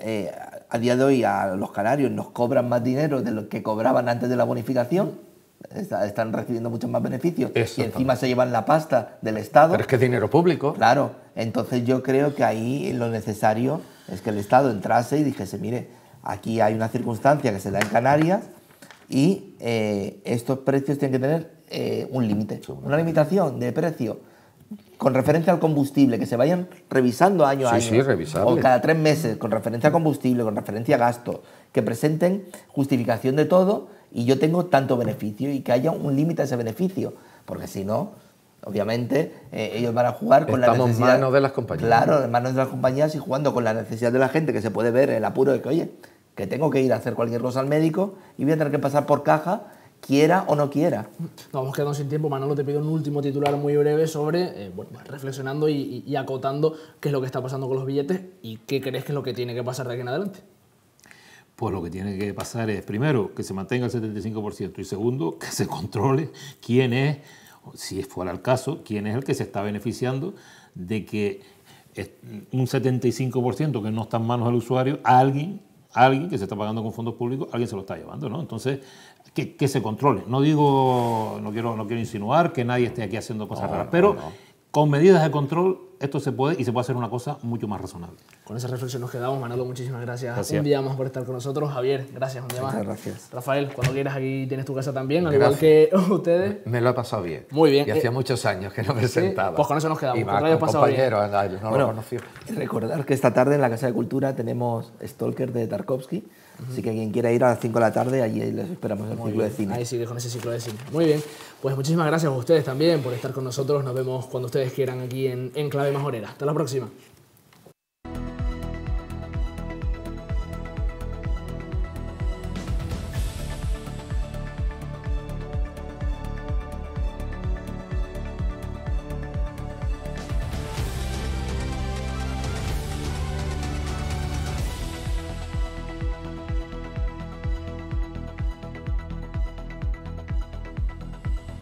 a día de hoy, a los canarios nos cobran más dinero de lo que cobraban antes de la bonificación. Están recibiendo muchos más beneficios y encima se llevan la pasta del Estado. Pero es que es dinero público. Claro, entonces yo creo que ahí lo necesario es que el Estado entrase y dijese, mire, aquí hay una circunstancia que se da en Canarias y estos precios tienen que tener un límite, una limitación de precio con referencia al combustible, que se vayan revisando año a año. Sí, revisable. O cada 3 meses, con referencia a combustible, con referencia a gasto, que presenten justificación de todo y yo tengo tanto beneficio y que haya un límite a ese beneficio, porque si no, obviamente, ellos van a jugar con la necesidad... Estamos en manos de las compañías. Claro, en manos de las compañías y jugando con la necesidad de la gente, que se puede ver el apuro de que, oye, que tengo que ir a hacer cualquier cosa al médico y voy a tener que pasar por caja, quiera o no quiera. Nos vamos quedando sin tiempo. Manolo, te pido un último titular muy breve sobre, reflexionando y acotando qué es lo que está pasando con los billetes y qué crees que es lo que tiene que pasar de aquí en adelante. Pues lo que tiene que pasar es, primero, que se mantenga el 75% y segundo, que se controle quién es, si fuera el caso, quién es el que se está beneficiando de que un 75% que no está en manos del usuario, alguien que se está pagando con fondos públicos, alguien se lo está llevando, ¿no? Entonces, que se controle. No quiero insinuar que nadie esté aquí haciendo cosas raras, pero con medidas de control esto se puede hacer una cosa mucho más razonable. Con esa reflexión nos quedamos. Manolo, muchísimas gracias. Gracias. Un día más por estar con nosotros. Javier, gracias un día más. Muchas gracias. Rafael, cuando quieras aquí tienes tu casa también, al Gracias. igual que ustedes. Me lo he pasado bien. Muy bien. Y hacía muchos años que no me sentaba. pues con eso nos quedamos. Y Que más lo hayas con pasado bien. compañeros, no lo conocí. Recordar que esta tarde en la Casa de Cultura tenemos Stalker de Tarkovsky, así que quien quiera ir a las 5 de la tarde, allí les esperamos en el ciclo de cine. Ahí sigue con ese ciclo de cine. Muy bien. Pues muchísimas gracias a ustedes también por estar con nosotros. Nos vemos cuando ustedes quieran aquí en Clave Majorera. Hasta la próxima.